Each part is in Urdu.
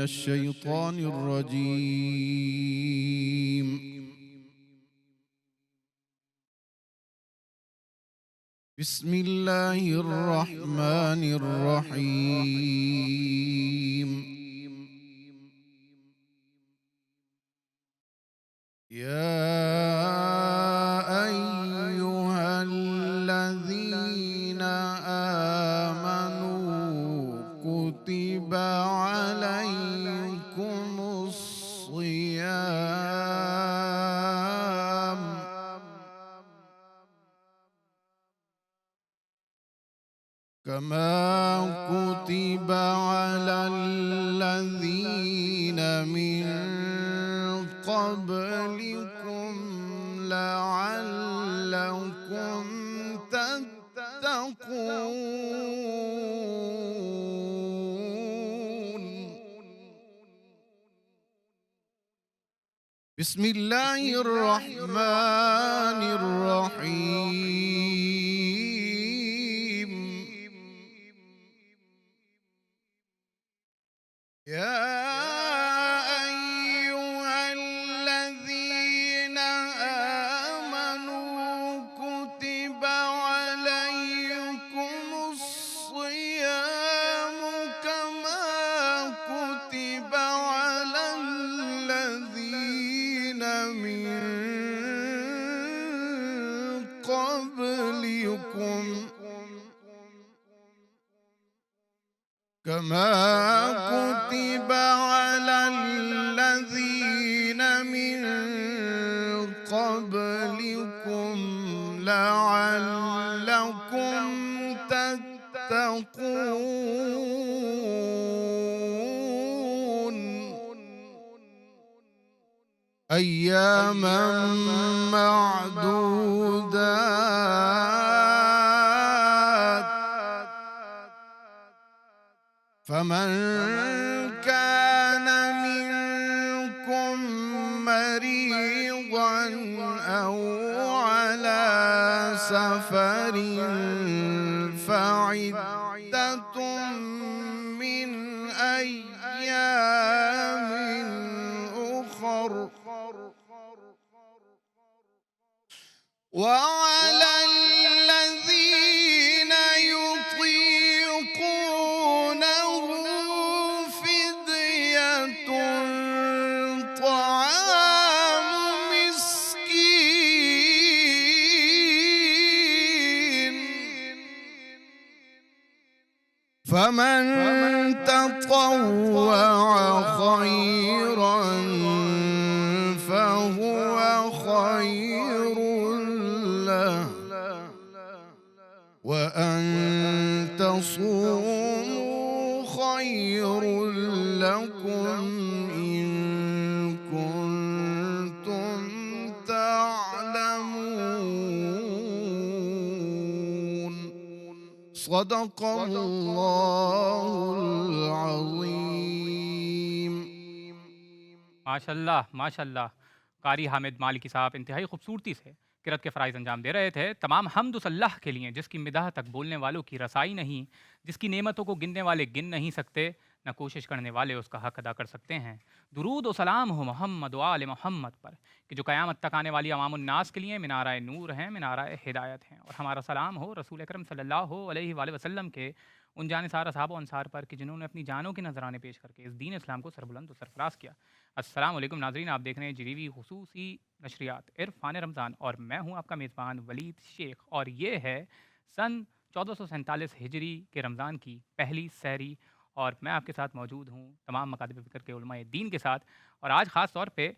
الشيطان الرجيم. بسم الله الرحمن الرحيم. يا أيها الذين آمنوا كتب عليكم الصيام كما كتب على الذين من قبلكم لعلكم تتقون. بسم الله الرحمن الرحيم. يا أيها الذين آمنوا كتب عليكم الصيام كما كتب على الذين من قبلكم كما كتب على الذين من قبلكم لعلكم تتقون. أياما معدودات، فمن كان منكم مريضا أو على سفر فعدة من أيام أخر، وعلى الذين يطيقونه فدية طعام مسكين، فمن تطوع خيرا فهو خير له، وأن تصوموا خير لكم إن كنتم تعلمون. صدق الله العظيم. ماشاءاللہ ماشاءاللہ، قاری حامد مالکی صاحب انتہائی خوبصورتی سے قرأت کے فرائض انجام دے رہے تھے۔ تمام حمد اس اللہ کے لیے جس کی مداح تک بولنے والوں کی رسائی نہیں، جس کی نعمتوں کو گننے والے گن نہیں سکتے، نہ کوشش کرنے والے اس کا حق ادا کر سکتے ہیں۔ درود و سلام ہو محمد و آل محمد پر کہ جو قیامت تک آنے والی عوام الناس کے لیے منارہ نور ہیں، منارہ ہدایت ہیں، اور ہمارا سلام ہو رسول اکرم صلی اللہ علیہ وآلہ وسلم کے ان جانثار اصحاب و انصار پر کہ جنہوں نے اپنی جانوں کے نذرانے پیش کر کے اس دین اسلام کو سربلند و سرفراز کیا۔ السلام علیکم ناظرین، آپ دیکھ رہے ہیں جی ٹی وی خصوصی نشریات عرفان رمضان، اور میں ہوں آپ کا میزبان ولید شیخ، اور یہ ہے سن 1447 ہجری کے رمضان کی پہلی سحری، اور میں آپ کے ساتھ موجود ہوں تمام مکاتب فکر کے علماء دین کے ساتھ، اور آج خاص طور پہ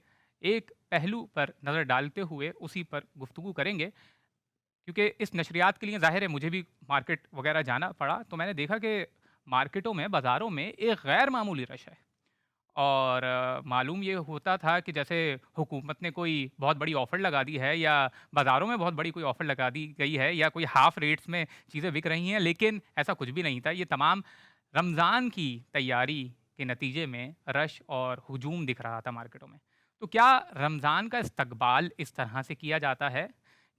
ایک پہلو پر نظر ڈالتے ہوئے اسی پر گفتگو کریں گے، کیونکہ اس نشریات کے لیے ظاہر ہے مجھے بھی مارکیٹ وغیرہ جانا پڑا، تو میں نے دیکھا کہ مارکیٹوں میں، بازاروں میں ایک غیر معمولی رش ہے، اور معلوم یہ ہوتا تھا کہ جیسے حکومت نے کوئی بہت بڑی آفر لگا دی ہے، یا بازاروں میں بہت بڑی کوئی آفر لگا دی گئی ہے، یا کوئی ہاف ریٹس میں چیزیں بک رہی ہیں، لیکن ایسا کچھ بھی نہیں تھا۔ یہ تمام رمضان کی تیاری کے نتیجے میں رش اور ہجوم دکھ رہا تھا مارکیٹوں میں۔ تو کیا رمضان کا استقبال اس طرح سے کیا جاتا ہے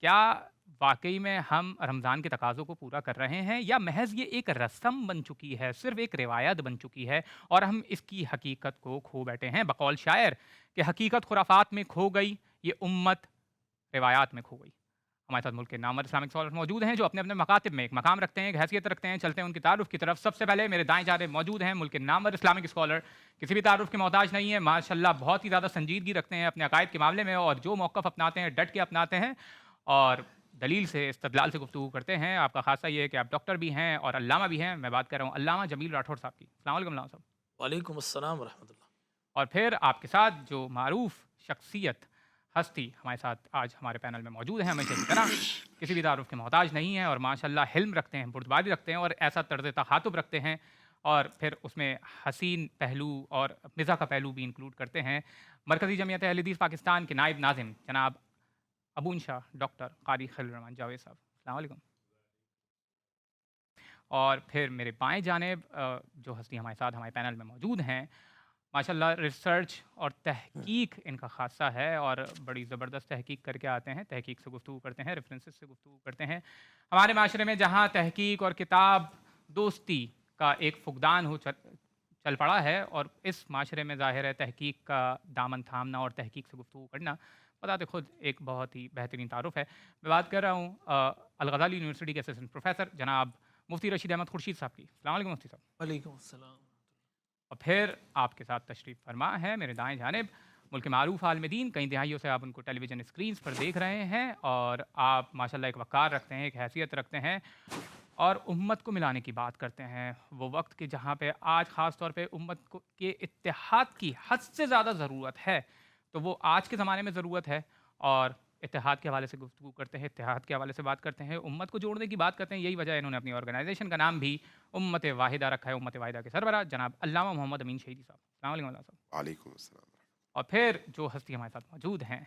کیا واقعی میں ہم رمضان کے تقاضوں کو پورا کر رہے ہیں، یا محض یہ ایک رسم بن چکی ہے، صرف ایک روایت بن چکی ہے اور ہم اس کی حقیقت کو کھو بیٹھے ہیں؟ بقول شاعر کہ حقیقت خرافات میں کھو گئی، یہ امت روایات میں کھو گئی۔ ہمارے ساتھ ملک کے نامور اسلامک اسکالر موجود ہیں جو اپنے اپنے مکاتب میں ایک مقام رکھتے ہیں، ایک حیثیت رکھتے ہیں۔ چلتے ہیں ان کی تعارف کی طرف۔ سب سے پہلے میرے دائیں جانب موجود ہیں ملک کے نامور اسلامک اسکالر، کسی بھی تعارف کے محتاج نہیں ہے، ماشاءاللہ بہت ہی زیادہ سنجیدگی رکھتے ہیں اپنے عقائد کے معاملے میں، اور جو موقف اپناتے ہیں ڈٹ کے اپناتے ہیں اور دلیل سے استدلال سے گفتگو کرتے ہیں۔ آپ کا خاصہ یہ ہے کہ آپ ڈاکٹر بھی ہیں اور علامہ بھی ہیں۔ میں بات کر رہا ہوں علامہ جمیل راٹھور صاحب کی۔ السلام علیکم علامہ صاحب۔ وعلیکم السلام ورحمۃ اللہ۔ اور پھر آپ کے ساتھ جو معروف شخصیت ہستی ہمارے ساتھ آج ہمارے پینل میں موجود ہیں، ہمیشہ کی طرح کسی بھی تعارف کے محتاج نہیں ہیں اور ماشاءاللہ حلم رکھتے ہیں، بردباری رکھتے ہیں اور ایسا طرز تخاطب رکھتے ہیں، اور پھر اس میں حسین پہلو اور مزاح کا پہلو بھی انکلوڈ کرتے ہیں۔ مرکزی جمعیت اہل حدیث پاکستان کے نائب ناظم جناب ابون شاہ ڈاکٹر قاری خلیل الرحمن جاوید صاحب، السلام علیکم۔ اور پھر میرے بائیں جانب جو ہستی ہمارے ساتھ ہمارے پینل میں موجود ہیں، ماشاءاللہ ریسرچ اور تحقیق ان کا خاصہ ہے اور بڑی زبردست تحقیق کر کے آتے ہیں، تحقیق سے گفتگو کرتے ہیں، ریفرنسز سے گفتگو کرتے ہیں۔ ہمارے معاشرے میں جہاں تحقیق اور کتاب دوستی کا ایک فقدان چل پڑا ہے، اور اس معاشرے میں ظاہر ہے تحقیق کا دامن تھامنا اور تحقیق سے گفتگو کرنا بتاتے خود ایک بہت ہی بہترین تعارف ہے۔ میں بات کر رہا ہوں الغزالی یونیورسٹی کے اسسٹنٹ پروفیسر جناب مفتی رشید احمد خورشید صاحب کی۔ السلام علیکم مفتی صاحب۔ وعلیکم السلام۔ اور پھر آپ کے ساتھ تشریف فرما ہے میرے دائیں جانب ملک کے معروف عالم دین، کئی دہائیوں سے آپ ان کو ٹیلی ویژن اسکرینز پر دیکھ رہے ہیں، اور آپ ماشاءاللہ ایک وقار رکھتے ہیں، ایک حیثیت رکھتے ہیں اور امت کو ملانے کی بات کرتے ہیں۔ وہ وقت کہ جہاں پہ آج خاص طور پہ امت کو کے اتحاد کی حد سے زیادہ ضرورت ہے، تو وہ آج کے زمانے میں ضرورت ہے، اور اتحاد کے حوالے سے گفتگو کرتے ہیں، اتحاد کے حوالے سے بات کرتے ہیں، امت کو جوڑنے کی بات کرتے ہیں۔ یہی وجہ ہے انہوں نے اپنی آرگنائزیشن کا نام بھی امت واحدہ رکھا ہے۔ امت واحدہ کے سربراہ جناب علامہ محمد امین شہیدی صاحب، السلام علیکم علامہ صاحب۔ وعلیکم السلام۔ اور پھر جو ہستی ہمارے ساتھ موجود ہیں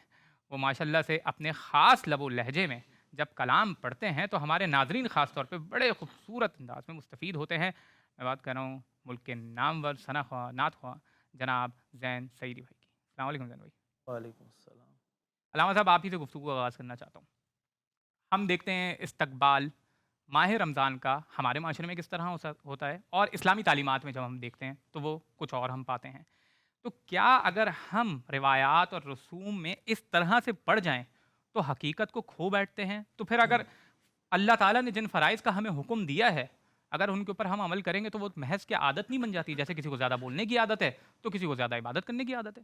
وہ ماشاءاللہ سے اپنے خاص لب و لہجے میں جب کلام پڑھتے ہیں تو ہمارے ناظرین خاص طور پہ بڑے خوبصورت انداز میں مستفید ہوتے ہیں۔ میں بات کر رہا ہوں ملک کے نامور ثنا خواہ نعت خواہ جناب زین سعیدی بھائی کی۔ السلام علیکم زین بھائی۔ وعلیکم السلام۔ علامہ صاحب، آپ ہی سے گفتگو کا آغاز کرنا چاہتا ہوں۔ ہم دیکھتے ہیں استقبال ماہ رمضان کا ہمارے معاشرے میں کس طرح ہوتا ہے، اور اسلامی تعلیمات میں جب ہم دیکھتے ہیں تو وہ کچھ اور ہم پاتے ہیں۔ تو کیا اگر ہم روایات اور رسوم میں اس طرح سے پڑ جائیں تو حقیقت کو کھو بیٹھتے ہیں؟ تو پھر اگر اللہ تعالیٰ نے جن فرائض کا ہمیں حکم دیا ہے، اگر ان کے اوپر ہم عمل کریں گے تو وہ محض کیا عادت نہیں بن جاتی؟ جیسے کسی کو زیادہ بولنے کی عادت ہے تو کسی کو زیادہ عبادت کرنے کی عادت ہے۔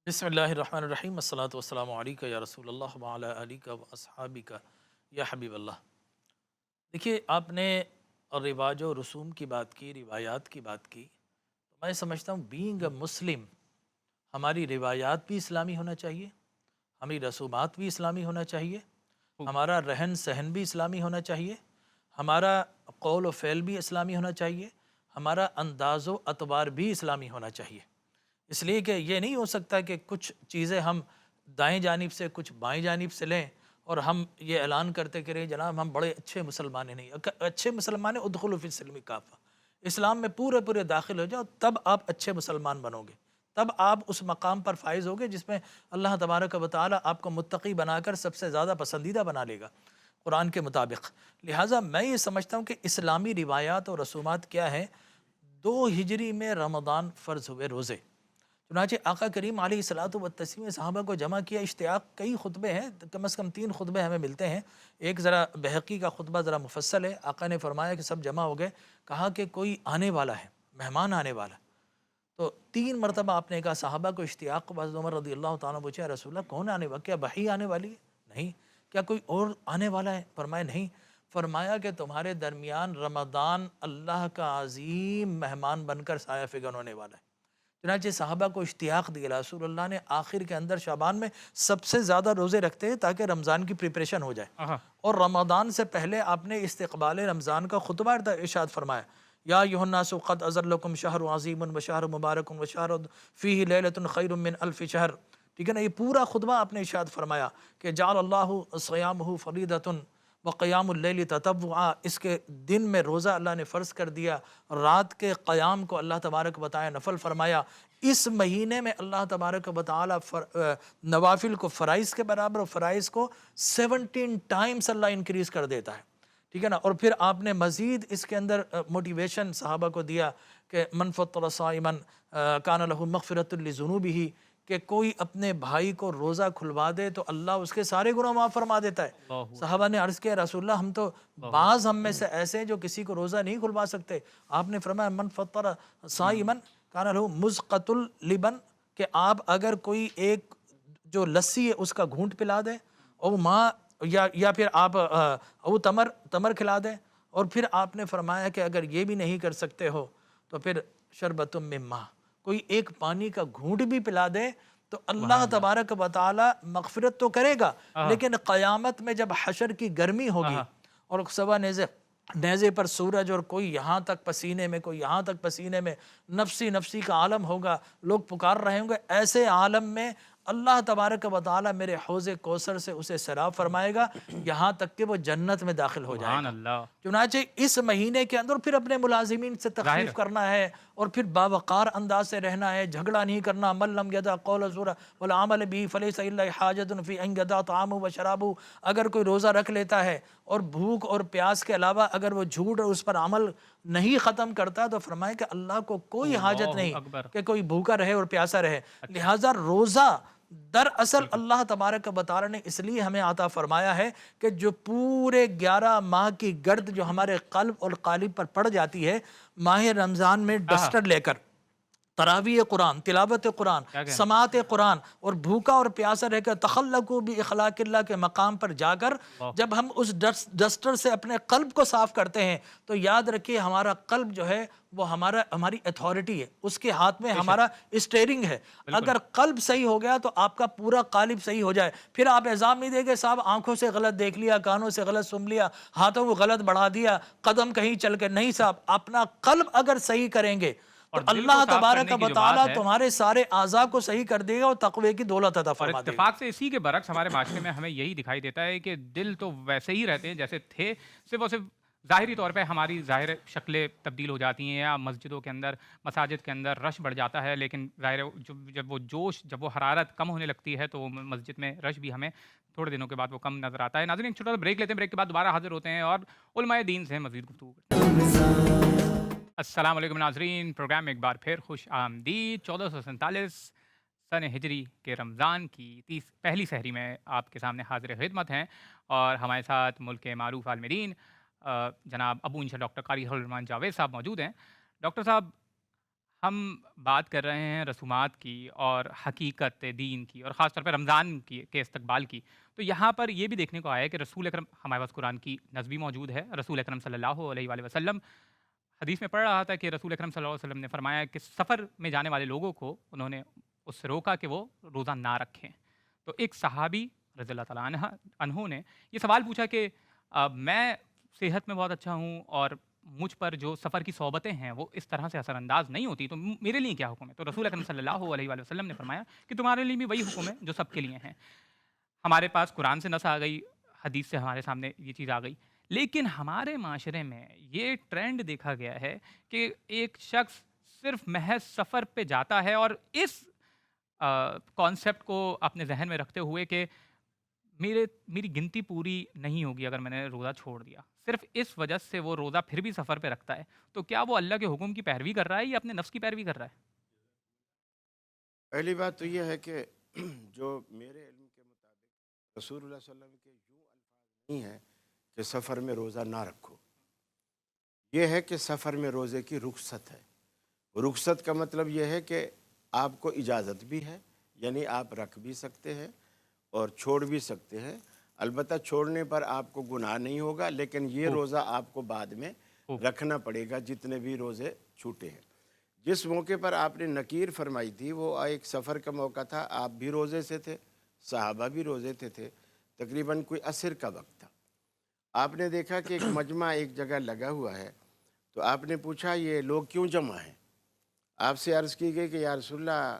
بسم اللہ الرحمن الرحیم، الصلاۃ والسلام علیکہ یا رسول اللہ وعلی آلک و اصحابک یا حبیب اللہ۔ دیکھیے، آپ نے رواج و رسوم کی بات کی، روایات کی بات کی، تو میں سمجھتا ہوں بینگ اے مسلم ہماری روایات بھی اسلامی ہونا چاہیے، ہماری رسومات بھی اسلامی ہونا چاہیے، ہمارا رہن سہن بھی اسلامی ہونا چاہیے، ہمارا قول و فعل بھی اسلامی ہونا چاہیے، ہمارا انداز و اعتبار بھی اسلامی ہونا چاہیے۔ اس لیے کہ یہ نہیں ہو سکتا کہ کچھ چیزیں ہم دائیں جانب سے کچھ بائیں جانب سے لیں اور ہم یہ اعلان کرتے کہ رہے جناب ہم بڑے اچھے مسلمان ہیں۔ نہیں، اچھے مسلمان ہیں، ادخلوا فی السلم کافہ، اسلام میں پورے پورے داخل ہو جاؤ، تب آپ اچھے مسلمان بنو گے، تب آپ اس مقام پر فائز ہوگے جس میں اللہ تبارک و تعالی آپ کو متقی بنا کر سب سے زیادہ پسندیدہ بنا لے گا قرآن کے مطابق۔ لہٰذا میں یہ سمجھتا ہوں کہ اسلامی روایات اور رسومات کیا ہیں۔ 2 ہجری میں رمضان فرض ہوئے روزے، چنانچہ آقا کریم علیہ الصلوۃ والتسلیم صحابہ کو جمع کیا، اشتیاق کئی خطبے ہیں، کم از کم 3 خطبے ہمیں ملتے ہیں۔ ایک ذرا بہقی کا خطبہ ذرا مفصل ہے، آقا نے فرمایا کہ سب جمع ہو گئے، کہا کہ کوئی آنے والا ہے، مہمان آنے والا، تو 3 مرتبہ آپ نے کہا صحابہ کو اشتیاق کو۔ حضرت عمر رضی اللہ تعالیٰ پوچھا رسول اللہ کون آنے والا، کیا وحی آنے والی ہے؟ نہیں۔ کیا کوئی اور آنے والا ہے؟ فرمایا نہیں۔ فرمایا کہ تمہارے درمیان رمضان اللہ کا عظیم مہمان بن کر سایہ فگن ہونے والا ہے۔ چنانچہ صحابہ کو اشتیاق دیا، رسول اللہ نے آخر کے اندر شعبان میں سب سے زیادہ روزے رکھتے ہیں تاکہ رمضان کی پریپریشن ہو جائے، اور رمضان سے پہلے آپ نے استقبال رمضان کا خطبہ ارشاد فرمایا، یا ایھا الناس قد اظہر لکم شہر عظیم و شہر مبارک و شہر فیہ لیلۃ خیر من الف شہر۔ ٹھیک ہے نا، یہ پورا خطبہ آپ نے ارشاد فرمایا کہ جعل اللہ صیامہ فریضۃ و قیام اللیل تطوعا، اس کے دن میں روزہ اللہ نے فرض کر دیا، رات کے قیام کو اللہ تبارک و تعالی نفل فرمایا۔ اس مہینے میں اللہ تبارک و تعالی نوافل کو فرائض کے برابر اور فرائض کو 17 ٹائمز اللہ انکریز کر دیتا ہے، ٹھیک ہے نا۔ اور پھر آپ نے مزید اس کے اندر موٹیویشن صحابہ کو دیا کہ من فطر صائما کان لہ مغفرۃ لذنوبہ، کہ کوئی اپنے بھائی کو روزہ کھلوا دے تو اللہ اس کے سارے گناہ معاف فرما دیتا ہے۔ اللہ صحابہ نے عرض کیا رسول اللہ ہم تو بعض ہم میں سے ایسے ہیں جو کسی کو روزہ نہیں کھلوا سکتے۔ آپ نے فرمایا من فطر صائما کان لہ مزقۃ اللبن، کہ آپ اگر کوئی ایک جو لسی ہے اس کا گھونٹ پلا دیں، اور ماں یا پھر آپ او تمر کھلا دیں، اور پھر آپ نے فرمایا کہ اگر یہ بھی نہیں کر سکتے ہو تو پھر شربۃ من ماء، کوئی ایک پانی کا گھونٹ بھی پلا دے تو اللہ تبارک و تعالی مغفرت تو کرے گا، لیکن قیامت میں جب حشر کی گرمی ہوگی اور سوا نیزے پر سورج، اور کوئی یہاں تک پسینے میں کوئی یہاں تک پسینے میں، نفسی نفسی کا عالم ہوگا، لوگ پکار رہے ہوں گے، ایسے عالم میں اللہ تبارک و تعالی میرے حوض کوثر سے اسے سیراب فرمائے گا یہاں تک کہ وہ جنت میں داخل ہو جائے سبحان گا۔ اللہ، چنانچہ اس مہینے کے اندر پھر اپنے ملازمین سے تخفیف کرنا ہے، اور پھر باوقار انداز سے رہنا ہے، جھگڑا نہیں کرنا۔ من لم یدع قول الزور والعمل به فلیس الا حاجۃ فی ان یدع طعامہ وشرابہ، اگر کوئی روزہ رکھ لیتا ہے اور بھوک اور پیاس کے علاوہ اگر وہ جھوٹ اور اس پر عمل نہیں ختم کرتا تو فرمائے کہ اللہ کو کوئی حاجت اللہ نہیں اکبر، کہ کوئی بھوکا رہے اور پیاسا رہے۔ لہٰذا روزہ دراصل اللہ تبارک و تعالی نے اس لیے ہمیں عطا فرمایا ہے کہ جو پورے 11 ماہ کی گرد جو ہمارے قلب اور قالب پر پڑ جاتی ہے، ماہ رمضان میں ڈسٹر لے کر تراویح قرآن، تلاوت قرآن، سماعت قرآن، اور بھوکا اور پیاسا رہ کر تخلقوا باخلاق اللہ کے مقام پر جا کر جب ہم اس ڈسٹر سے اپنے قلب کو صاف کرتے ہیں تو یاد رکھیے ہمارا قلب جو ہے وہ ہماری اتھارٹی ہے، اس کے ہاتھ میں ہمارا اسٹیئرنگ ہے۔ اگر قلب صحیح ہو گیا تو آپ کا پورا قالب صحیح ہو جائے، پھر آپ الزام نہیں دیں گے صاحب آنکھوں سے غلط دیکھ لیا، کانوں سے غلط سن لیا، ہاتھوں کو غلط بڑھا دیا، قدم کہیں چل کے نہیں، صاحب اپنا قلب اگر صحیح کریں گے تو اللہ تبارک و تعالیٰ تمہارے سارے اعضاء کو صحیح کر دے گا اور تقوی کی دولت عطا اور فرما دے گا۔ اتفاق سے اسی کے برعکس ہمارے معاشرے میں ہمیں یہی دکھائی دیتا ہے کہ دل تو ویسے ہی رہتے ہیں جیسے تھے، صرف اور صرف ظاہری طور پہ ہماری ظاہر شکلیں تبدیل ہو جاتی ہیں، یا مسجدوں کے اندر، مساجد کے اندر رش بڑھ جاتا ہے، لیکن ظاہر جب وہ جوش، جب وہ حرارت کم ہونے لگتی ہے تو وہ مسجد میں رش بھی ہمیں تھوڑے دنوں کے بعد وہ کم نظر آتا ہے۔ ناظرین ایک چھوٹا سا بریک لیتے ہیں، بریک کے بعد دوبارہ حاضر ہوتے ہیں اور علماء دین سے مزید گفتگو کرتے ہیں۔ السلام علیکم ناظرین، پروگرام میں ایک بار پھر خوش آمدید۔ 1447 سن ہجری کے رمضان کی پہلی سحری میں آپ کے سامنے حاضر خدمت ہیں، اور ہمارے ساتھ ملک کے معروف عالم دین جناب ابو انشا ڈاکٹر قاری الرحمان جاوید صاحب موجود ہیں۔ ڈاکٹر صاحب، ہم بات کر رہے ہیں رسومات کی اور حقیقت دین کی، اور خاص طور پہ رمضان کے استقبال کی۔ تو یہاں پر یہ بھی دیکھنے کو آیا ہے کہ رسول اکرم، ہمارے پاس قرآن کی نص بھی موجود ہے، رسول اکرم صلی اللہ علیہ وآلہ وسلم حدیث میں پڑھ رہا تھا کہ رسول اکرم صلی اللہ علیہ وسلم نے فرمایا کہ سفر میں جانے والے لوگوں کو انہوں نے اس سے روکا کہ وہ روزہ نہ رکھیں۔ تو ایک صحابی رضی اللہ تعالیٰ عنہ نے یہ سوال پوچھا کہ میں صحت میں بہت اچھا ہوں اور مجھ پر جو سفر کی صحبتیں ہیں وہ اس طرح سے اثر انداز نہیں ہوتی، تو میرے لیے کیا حکم ہے؟ تو رسول اکرم صلی اللہ علیہ وآلہ وسلم نے فرمایا کہ تمہارے لیے بھی وہی حکم ہے جو سب کے لیے ہیں۔ ہمارے پاس قرآن سے نص آ گئی، حدیث سے ہمارے سامنے یہ چیز آ گئی، لیکن ہمارے معاشرے میں یہ ٹرینڈ دیکھا گیا ہے کہ ایک شخص صرف محض سفر پہ جاتا ہے اور اس کانسیپٹ کو اپنے ذہن میں رکھتے ہوئے کہ میری گنتی پوری نہیں ہوگی اگر میں نے روزہ چھوڑ دیا، صرف اس وجہ سے وہ روزہ پھر بھی سفر پہ رکھتا ہے۔ تو کیا وہ اللہ کے حکم کی پیروی کر رہا ہے یا اپنے نفس کی پیروی کر رہا ہے؟ پہلی بات تو یہ ہے کہ جو میرے علم کے مطابق رسول اللہ صلی اللہ علیہ وسلم کے یوں الفاظ نہیں ہیں کہ سفر میں روزہ نہ رکھو، یہ ہے کہ سفر میں روزے کی رخصت ہے۔ رخصت کا مطلب یہ ہے کہ آپ کو اجازت بھی ہے، یعنی آپ رکھ بھی سکتے ہیں اور چھوڑ بھی سکتے ہیں، البتہ چھوڑنے پر آپ کو گناہ نہیں ہوگا، لیکن یہ روزہ آپ کو بعد میں رکھنا پڑے گا جتنے بھی روزے چھوٹے ہیں۔ جس موقع پر آپ نے نکیر فرمائی تھی وہ ایک سفر کا موقع تھا، آپ بھی روزے سے تھے، صحابہ بھی روزے تھے، تقریباً کوئی عصر کا وقت تھا۔ آپ نے دیکھا کہ ایک مجمع ایک جگہ لگا ہوا ہے، تو آپ نے پوچھا یہ لوگ کیوں جمع ہیں؟ آپ سے عرض کی گئی کہ یا رسول اللہ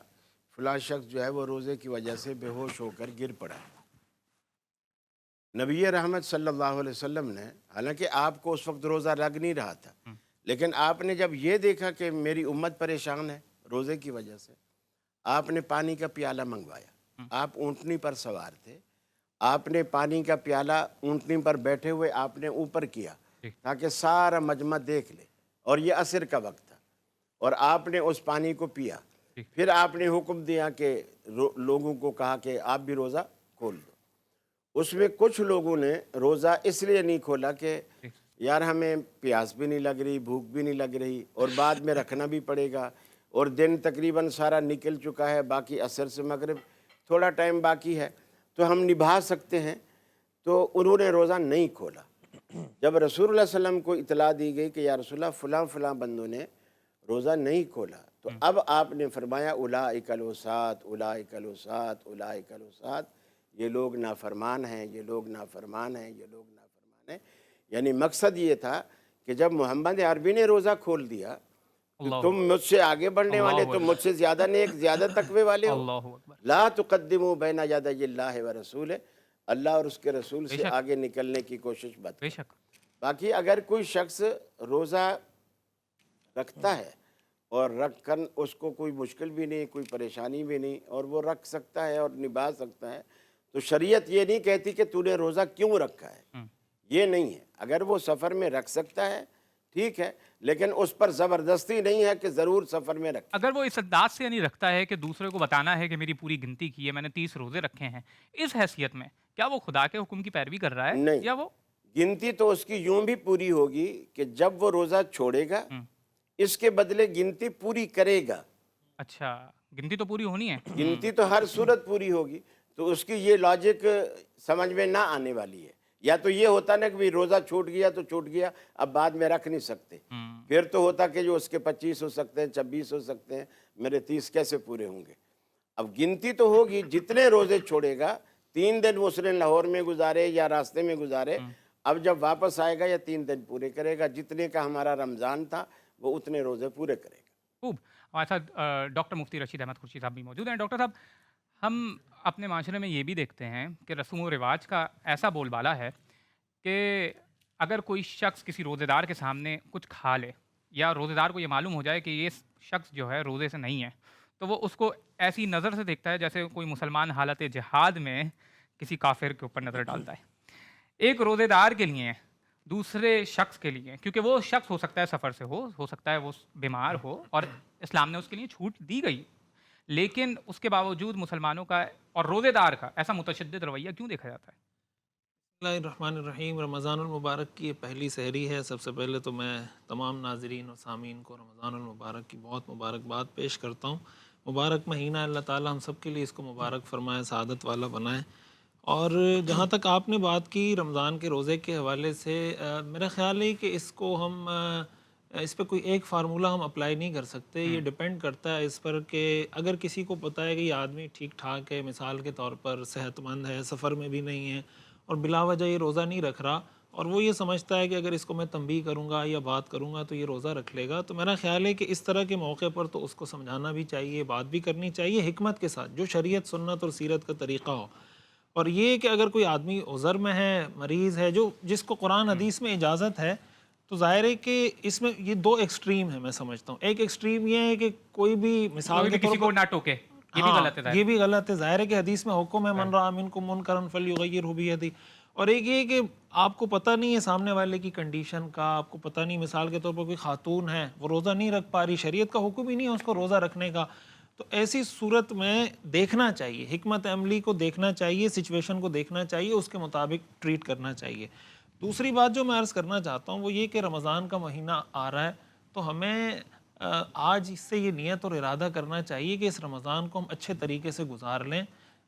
فلاں شخص جو ہے وہ روزے کی وجہ سے بے ہوش ہو کر گر پڑا ہے۔ نبی رحمت صلی اللہ علیہ وسلم نے، حالانکہ آپ کو اس وقت روزہ لگ نہیں رہا تھا، لیکن آپ نے جب یہ دیکھا کہ میری امت پریشان ہے روزے کی وجہ سے، آپ نے پانی کا پیالہ منگوایا۔ آپ اونٹنی پر سوار تھے، آپ نے پانی کا پیالہ اونٹنی پر بیٹھے ہوئے آپ نے اوپر کیا جی تاکہ سارا مجمع دیکھ لے، اور یہ عصر کا وقت تھا، اور آپ نے اس پانی کو پیا۔ جی پھر آپ نے حکم دیا کہ لوگوں کو کہا کہ آپ بھی روزہ کھول دو۔ اس میں کچھ لوگوں نے روزہ اس لیے نہیں کھولا کہ جی یار ہمیں پیاس بھی نہیں لگ رہی، بھوک بھی نہیں لگ رہی، اور بعد میں رکھنا بھی پڑے گا، اور دن تقریباً سارا نکل چکا ہے، باقی عصر سے مغرب تھوڑا ٹائم باقی ہے تو ہم نبھا سکتے ہیں، تو انہوں نے روزہ نہیں کھولا۔ جب رسول اللہ صلی اللہ علیہ وسلم کو اطلاع دی گئی کہ یا رسول اللہ فلاں فلاں بندوں نے روزہ نہیں کھولا، تو اب آپ نے فرمایا اولئک الوساط، اولئک الوساط، اولئک الوساط، یہ لوگ نافرمان ہیں، یہ لوگ نافرمان ہیں، یہ لوگ نافرمان ہیں۔ یعنی مقصد یہ تھا کہ جب محمد عربی نے روزہ کھول دیا تو اللہ تم مجھ سے آگے بڑھنے والے، اللہ تم مجھ سے زیادہ نیک، زیادہ تقوی والے ہو۔ اللہ اکبر، لا تقدموا بین یدی اللہ و رسولہ، اللہ اور اس کے رسول بے سے شک آگے نکلنے کی کوشش مت بے کرو۔ شک، باقی اگر کوئی شخص روزہ رکھتا ہے اور رکھ کر اس کو کوئی مشکل بھی نہیں، کوئی پریشانی بھی نہیں، اور وہ رکھ سکتا ہے اور نبھا سکتا ہے، تو شریعت یہ نہیں کہتی کہ تو نے روزہ کیوں رکھا ہے، یہ نہیں ہے۔ اگر وہ سفر میں رکھ سکتا ہے ٹھیک ہے، لیکن اس پر زبردستی نہیں ہے کہ ضرور سفر میں رکھے۔ اگر وہ اس انداز سے یعنی رکھتا ہے کہ دوسرے کو بتانا ہے کہ میری پوری گنتی کی ہے، میں نے 30 روزے رکھے ہیں، اس حیثیت میں کیا وہ خدا کے حکم کی پیروی کر رہا ہے نہیں، یا وہ گنتی تو اس کی یوں بھی پوری ہوگی کہ جب وہ روزہ چھوڑے گا اس کے بدلے گنتی پوری کرے گا۔ اچھا گنتی تو پوری ہونی ہے؟ گنتی تو ہر صورت پوری ہوگی، تو اس کی یہ لاجک سمجھ میں نہ آنے والی ہے۔ یا تو یہ ہوتا نا کہ بھی روزہ چھوٹ گیا تو چھوٹ گیا، اب بعد میں رکھ نہیں سکتے، پھر تو ہوتا کہ جو اس کے 25 ہو سکتے ہیں، 26 ہو سکتے ہیں، میرے 30 کیسے پورے ہوں گے۔ اب گنتی تو ہوگی جتنے روزے چھوڑے گا، 3 دن اس نے لاہور میں گزارے یا راستے میں گزارے، اب جب واپس آئے گا یا 3 دن پورے کرے گا، جتنے کا ہمارا رمضان تھا وہ اتنے روزے پورے کرے گا۔ خوب۔ ہمارے ساتھ ڈاکٹر مفتی رشید احمد خورشید صاحب بھی موجود ہیں۔ ڈاکٹر صاحب، ہم اپنے معاشرے میں یہ بھی دیکھتے ہیں کہ رسم و رواج کا ایسا بول بالا ہے کہ اگر کوئی شخص کسی روزے دار کے سامنے کچھ کھا لے یا روزے دار کو یہ معلوم ہو جائے کہ یہ شخص جو ہے روزے سے نہیں ہے، تو وہ اس کو ایسی نظر سے دیکھتا ہے جیسے کوئی مسلمان حالت جہاد میں کسی کافر کے اوپر نظر ڈالتا ہے۔ ایک روزے دار کے لیے، دوسرے شخص کے لیے، کیونکہ وہ شخص ہو سکتا ہے سفر سے ہو سکتا ہے وہ بیمار ہو اور اسلام نے اس کے لیے چھوٹ دی گئی، لیکن اس کے باوجود مسلمانوں کا اور روزے دار کا ایسا متشدد رویہ کیوں دیکھا جاتا ہے؟ بسم اللہ الرحمن الرحیم۔ رمضان المبارک کی یہ پہلی سحری ہے۔ سب سے پہلے تو میں تمام ناظرین اور سامعین کو رمضان المبارک کی بہت مبارکباد پیش کرتا ہوں۔ مبارک مہینہ، اللہ تعالی ہم سب کے لیے اس کو مبارک فرمائے، سعادت والا بنائے۔ اور جہاں تک آپ نے بات کی رمضان کے روزے کے حوالے سے، میرا خیال ہے کہ اس کو ہم اس پہ کوئی ایک فارمولہ ہم اپلائی نہیں کر سکتے۔ یہ ڈیپینڈ کرتا ہے اس پر کہ اگر کسی کو پتہ ہے کہ یہ آدمی ٹھیک ٹھاک ہے، مثال کے طور پر صحت مند ہے، سفر میں بھی نہیں ہے اور بلا وجہ یہ روزہ نہیں رکھ رہا، اور وہ یہ سمجھتا ہے کہ اگر اس کو میں تنبیہ کروں گا یا بات کروں گا تو یہ روزہ رکھ لے گا، تو میرا خیال ہے کہ اس طرح کے موقع پر تو اس کو سمجھانا بھی چاہیے، بات بھی کرنی چاہیے حکمت کے ساتھ، جو شریعت سنت اور سیرت کا طریقہ ہو۔ اور یہ کہ اگر کوئی آدمی عذر میں ہے، مریض ہے، جس کو قرآن حدیث میں اجازت ہے، تو ظاہر ہے کہ اس میں یہ دو ایکسٹریم ہے، میں سمجھتا ہوں۔ ایک ایکسٹریم یہ ہے کہ کوئی بھی مثال کے طور کسی کو پر نہ ٹوکے، یہ بھی غلط ہے۔ یہ بھی غلط ہے۔ ظاہر ہے کہ حدیث میں حکم ہے من رأى منکم منکرا فلیغیرہ بیدہ، اور ایک یہ کہ آپ کو پتہ نہیں ہے سامنے والے کی کنڈیشن کا، آپ کو پتہ نہیں، مثال کے طور پر کوئی خاتون ہے وہ روزہ نہیں رکھ پا رہی، شریعت کا حکم ہی نہیں ہے اس کو روزہ رکھنے کا، تو ایسی صورت میں دیکھنا چاہیے، حکمت عملی کو دیکھنا چاہیے، سچویشن کو دیکھنا چاہیے، اس کے مطابق ٹریٹ کرنا چاہیے۔ دوسری بات جو میں عرض کرنا چاہتا ہوں وہ یہ کہ رمضان کا مہینہ آ رہا ہے، تو ہمیں آج اس سے یہ نیت اور ارادہ کرنا چاہیے کہ اس رمضان کو ہم اچھے طریقے سے گزار لیں،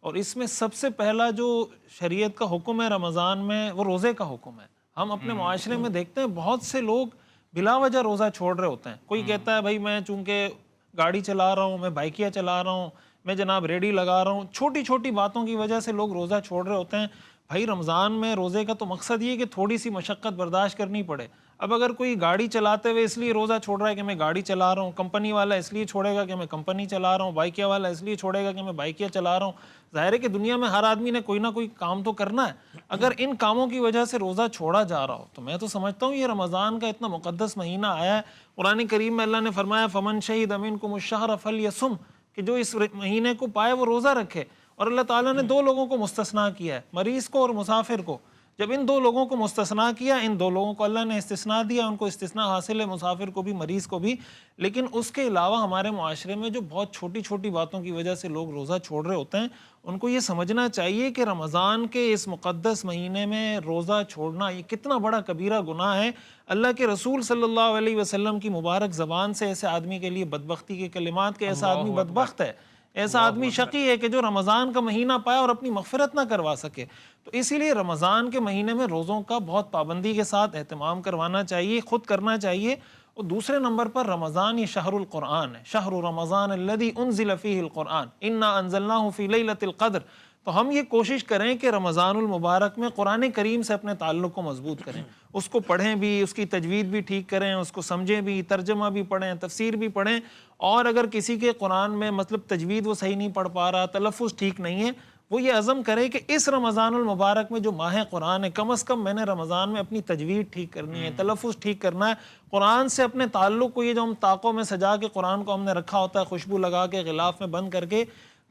اور اس میں سب سے پہلا جو شریعت کا حکم ہے رمضان میں وہ روزے کا حکم ہے۔ ہم اپنے معاشرے میں دیکھتے ہیں بہت سے لوگ بلا وجہ روزہ چھوڑ رہے ہوتے ہیں۔ کوئی کہتا ہے بھائی میں چونکہ گاڑی چلا رہا ہوں، میں بائکیا چلا رہا ہوں، میں جناب ریڈی لگا رہا ہوں، چھوٹی چھوٹی باتوں کی وجہ سے لوگ روزہ چھوڑ رہے ہوتے ہیں۔ بھائی رمضان میں روزے کا تو مقصد یہ کہ تھوڑی سی مشقت برداشت کرنی پڑے. اب اگر کوئی گاڑی چلاتے ہوئے اس لیے روزہ چھوڑ رہا ہے کہ میں گاڑی چلا رہا ہوں، کمپنی والا اس لیے چھوڑے گا کہ میں کمپنی چلا رہا ہوں، بائکیا والا اس لیے چھوڑے گا کہ میں بائکیا چلا رہا ہوں. ظاہر ہے کہ دنیا میں ہر آدمی نے کوئی نہ کوئی کام تو کرنا ہے. اگر ان کاموں کی وجہ سے روزہ چھوڑا جا رہا ہو تو میں تو سمجھتا ہوں یہ رمضان کا اتنا مقدس مہینہ آیا ہے. قرآن کریم میں اللہ نے فرمایا فمن شہید منکم الشہر فلیصم، کہ جو اس مہینے کو پائے وہ روزہ رکھے. اور اللہ تعالیٰ نے دو لوگوں کو مستثنا کیا ہے، مریض کو اور مسافر کو. جب ان دو لوگوں کو مستثنا کیا، ان دو لوگوں کو اللہ نے استثناء دیا، ان کو استثناء حاصل ہے، مسافر کو بھی مریض کو بھی. لیکن اس کے علاوہ ہمارے معاشرے میں جو بہت چھوٹی چھوٹی باتوں کی وجہ سے لوگ روزہ چھوڑ رہے ہوتے ہیں، ان کو یہ سمجھنا چاہیے کہ رمضان کے اس مقدس مہینے میں روزہ چھوڑنا یہ کتنا بڑا کبیرہ گناہ ہے. اللہ کے رسول صلی اللہ علیہ وسلم کی مبارک زبان سے ایسے آدمی کے لیے بدبختی کے کلمات کہ ایسا آدمی بدبخت ہے، ایسا آدمی شقی ہے کہ جو رمضان کا مہینہ پائے اور اپنی مغفرت نہ کروا سکے. تو اسی لیے رمضان کے مہینے میں روزوں کا بہت پابندی کے ساتھ اہتمام کروانا چاہیے، خود کرنا چاہیے. اور دوسرے نمبر پر رمضان یہ شہر القرآن ہے، شہر رمضان الذی انزل فیہ القرآن انا انزلناہ فی لیلۃ القدر. تو ہم یہ کوشش کریں کہ رمضان المبارک میں قرآن کریم سے اپنے تعلق کو مضبوط کریں، اس کو پڑھیں بھی، اس کی تجوید بھی ٹھیک کریں، اس کو سمجھیں بھی، ترجمہ بھی پڑھیں، تفسیر بھی پڑھیں. اور اگر کسی کے قرآن میں مطلب تجوید وہ صحیح نہیں پڑھ پا رہا، تلفظ ٹھیک نہیں ہے، وہ یہ عزم کرے کہ اس رمضان المبارک میں جو ماہ قرآن ہے، کم از کم میں نے رمضان میں اپنی تجوید ٹھیک کرنی ہے، تلفظ ٹھیک کرنا ہے. قرآن سے اپنے تعلق کو، یہ جو ہم طاقوں میں سجا کے قرآن کو ہم نے رکھا ہوتا ہے، خوشبو لگا کے غلاف میں بند کر کے،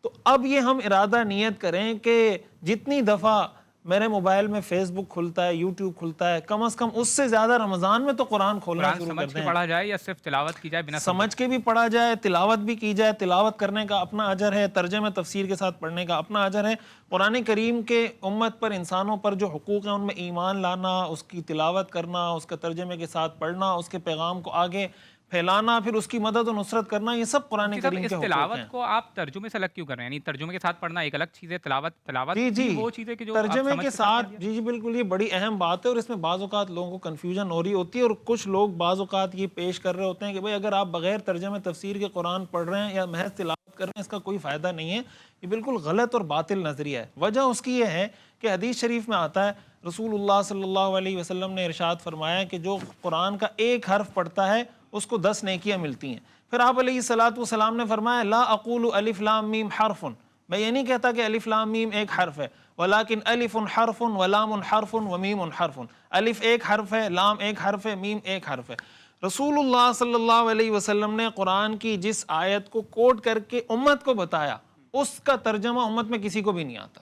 تو اب یہ ہم ارادہ نیت کریں کہ جتنی دفعہ میرے موبائل میں فیس بک کھلتا ہے، یوٹیوب کھلتا ہے، کم از کم اس سے زیادہ رمضان میں تو قرآن کھولنا قرآن شروع کر سمجھ کے دیں. پڑھا جائے یا صرف تلاوت کی جائے بنا سمجھ کے بھی پڑھا جائے، تلاوت بھی کی جائے. تلاوت کرنے کا اپنا اجر ہے، ترجمہ تفسیر کے ساتھ پڑھنے کا اپنا اجر ہے. قرآن کریم کے امت پر، انسانوں پر جو حقوق ہیں ان میں ایمان لانا، اس کی تلاوت کرنا، اس کا ترجمے کے ساتھ پڑھنا، اس کے پیغام کو آگے پھیلانا، پھر اس کی مدد و نصرت کرنا، یہ سب قرآن مفتی صاحب کریم اس کے حقوق ہیں. تلاوت کو آپ ترجمے سے الگ کیوں کر رہے ہیں؟ یعنی ترجمے کے ساتھ پڑھنا ایک الگ چیز ہے، تلاوت جی بھی وہ چیز ہے کہ جو آپ ترجمے سمجھ کے کے ساتھ پڑھ ساتھ، لیا؟ جی بالکل، یہ بڑی اہم بات ہے. اور اس میں بعض اوقات لوگوں کو کنفیوژن ہو رہی ہوتی ہے، اور کچھ لوگ بعض اوقات یہ پیش کر رہے ہوتے ہیں کہ بھئی اگر آپ بغیر ترجمہ تفسیر کے قرآن پڑھ رہے ہیں یا محض تلاوت کر رہے ہیں، اس کا کوئی فائدہ نہیں ہے. یہ بالکل غلط اور باطل نظریہ ہے. وجہ اس کی یہ ہے کہ حدیث شریف میں آتا ہے، رسول اللہ صلی اللہ علیہ وسلم نے ارشاد فرمایا کہ جو قرآن کا ایک حرف پڑھتا ہے اس کو 10 نیکیاں ملتی ہیں. پھر آپ علیہ الصلوۃ والسلام نے فرمایا لا اقول الف لام میم حرف، میں یہ نہیں کہتا کہ الف لام میم ایک حرف ہے، ولیکن الف حرف ولام حرف ومیم حرف. الف ایک حرف ہے، لام ایک حرف ہے، میم ایک حرف ہے. رسول اللہ صلی اللہ علیہ وسلم نے قرآن کی جس آیت کو کوٹ کر کے امت کو بتایا، اس کا ترجمہ امت میں کسی کو بھی نہیں آتا.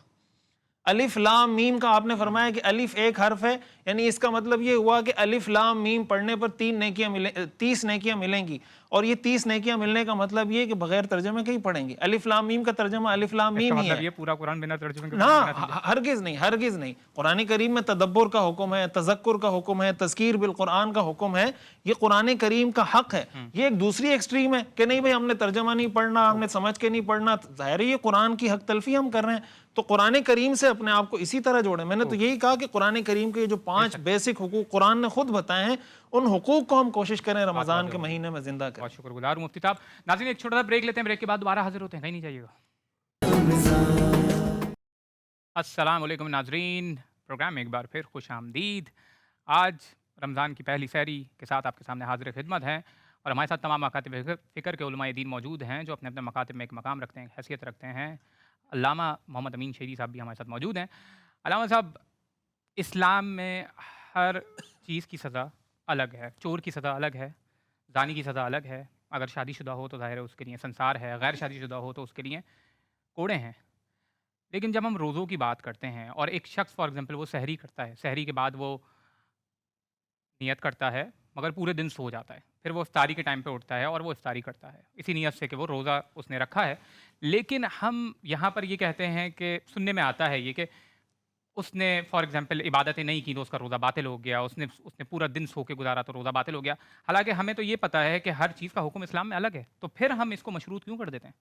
الف لام میم کا آپ نے فرمایا کہ الف ایک حرف ہے، یعنی اس کا مطلب یہ ہوا کہ الف لام میم پڑھنے پر 30 نیکیاں ملیں گی. اور یہ 30 نیکیاں ملنے کا مطلب یہ کہ بغیر ترجمے کے ہی پڑھیں گے. الف لام میم کا ترجمہ الف لام اس کا میم ہی مطلب ہے. یہ پورا قرآن بنا ترجمے کے نہ، ہرگز نہیں، ہرگز نہیں. قرآن کریم میں تدبر کا حکم ہے، تذکر کا حکم ہے، تذکیر بالقرآن کا حکم ہے. یہ قرآن کریم کا حق ہے. یہ ایک دوسری ایکسٹریم ہے کہ نہیں بھئی ہم نے ترجمہ نہیں پڑھنا، ہم نے سمجھ کے نہیں پڑھنا. ظاہر ہے یہ قرآن کی حق تلفی ہم کر رہے ہیں. تو قرآن کریم سے اپنے آپ کو اسی طرح جوڑیں. میں نے تو یہی کہا کہ قرآن کریم کے جو 5 بیسک حقوق قرآن نے خود بتائے ہیں، ان حقوق کو ہم کوشش کریں رمضان کے مہینے میں زندہ کریں. بہت شکر گزار ہوں مفتی صاحب. ناظرین ایک چھوٹا سا بریک لیتے ہیں، بریک کے بعد دوبارہ حاضر ہوتے ہیں، کہیں نہیں جائیے گا. السلام علیکم ناظرین، پروگرام میں ایک بار پھر خوش آمدید. آج رمضان کی پہلی سحری کے ساتھ آپ کے سامنے حاضر خدمت ہیں، اور ہمارے ساتھ تمام مکاتب فکر کے علماء دین موجود ہیں جو اپنے اپنے مکاتب میں ایک مقام رکھتے ہیں، حیثیت رکھتے ہیں. علامہ محمد امین شہری صاحب بھی ہمارے ساتھ موجود ہیں. علامہ صاحب، اسلام میں ہر چیز کی سزا الگ ہے. چور کی سزا الگ ہے، زانی کی سزا الگ ہے، اگر شادی شدہ ہو تو ظاہر ہے اس کے لیے سنسار ہے، غیر شادی شدہ ہو تو اس کے لیے کوڑے ہیں. لیکن جب ہم روزوں کی بات کرتے ہیں اور ایک شخص فار ایگزامپل وہ سحری کرتا ہے، سحری کے بعد وہ نیت کرتا ہے مگر پورے دن سو جاتا ہے، پھر وہ افطاری کے ٹائم پہ اٹھتا ہے اور وہ افطاری کرتا ہے اسی نیت سے کہ وہ روزہ اس نے رکھا ہے. لیکن ہم یہاں پر یہ کہتے ہیں کہ سننے میں آتا ہے یہ کہ اس نے فار ایگزامپل عبادتیں نہیں کی تو اس کا روزہ باطل ہو گیا، اس نے پورا دن سو کے گزارا تو روزہ باطل ہو گیا. حالانکہ ہمیں تو یہ پتہ ہے کہ ہر چیز کا حکم اسلام میں الگ ہے، تو پھر ہم اس کو مشروط کیوں کر دیتے ہیں؟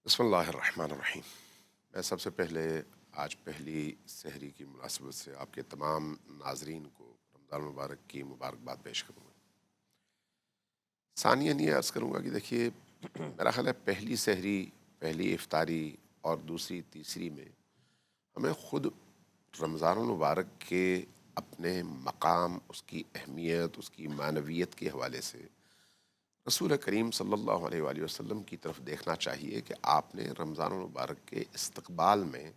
بسم اللہ الرحمن الرحیم. میں سب سے پہلے آج پہلی سحری کی مناسبت سے آپ کے تمام ناظرین کو رمضان مبارک کی مبارکباد پیش کروں گا. ثانیاً یہ عرض کروں گا کہ دیکھیے، میرا خیال ہے پہلی سحری، پہلی افطاری اور دوسری تیسری میں ہمیں خود رمضان المبارک کے اپنے مقام، اس کی اہمیت، اس کی معنویت کے حوالے سے رسول کریم صلی اللہ علیہ وآلہ وسلم کی طرف دیکھنا چاہیے کہ آپ نے رمضان المبارک کے استقبال میں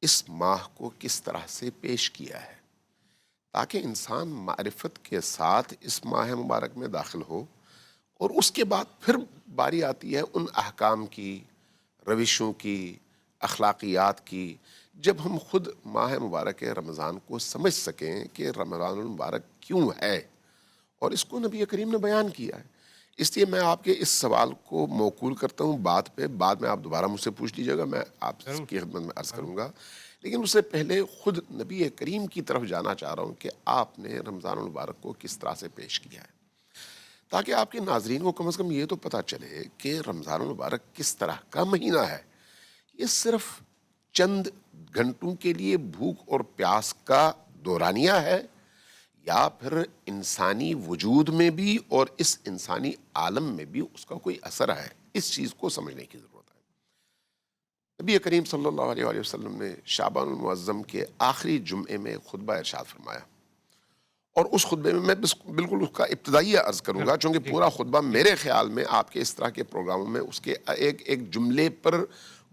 اس ماہ کو کس طرح سے پیش کیا ہے، تاکہ انسان معرفت کے ساتھ اس ماہ مبارک میں داخل ہو، اور اس کے بعد پھر باری آتی ہے ان احکام کی، روشوں کی، اخلاقیات کی، جب ہم خود ماہ مبارک رمضان کو سمجھ سکیں کہ رمضان المبارک کیوں ہے، اور اس کو نبی کریم نے بیان کیا ہے۔ اس لیے میں آپ کے اس سوال کو موکول کرتا ہوں بعد میں آپ دوبارہ مجھ سے پوچھ لیجیے گا، میں آپ کی خدمت میں عرض کروں گا، لیکن اس سے پہلے خود نبی کریم کی طرف جانا چاہ رہا ہوں کہ آپ نے رمضان المبارک کو کس طرح سے پیش کیا ہے، تاکہ آپ کے ناظرین کو کم از کم یہ تو پتہ چلے کہ رمضان المبارک کس طرح کا مہینہ ہے۔ یہ صرف چند گھنٹوں کے لیے بھوک اور پیاس کا دورانیہ ہے، یا پھر انسانی وجود میں بھی اور اس انسانی عالم میں بھی اس کا کوئی اثر ہے؟ اس چیز کو سمجھنے کی ضرورت ہے۔ نبی کریم صلی اللہ علیہ وآلہ وسلم نے شعبان المعظم کے آخری جمعے میں خطبہ ارشاد فرمایا، اور اس خطبے میں بالکل اس کا ابتدائیہ عرض کروں گا، چونکہ پورا خطبہ میرے خیال میں آپ کے اس طرح کے پروگراموں میں اس کے ایک جملے پر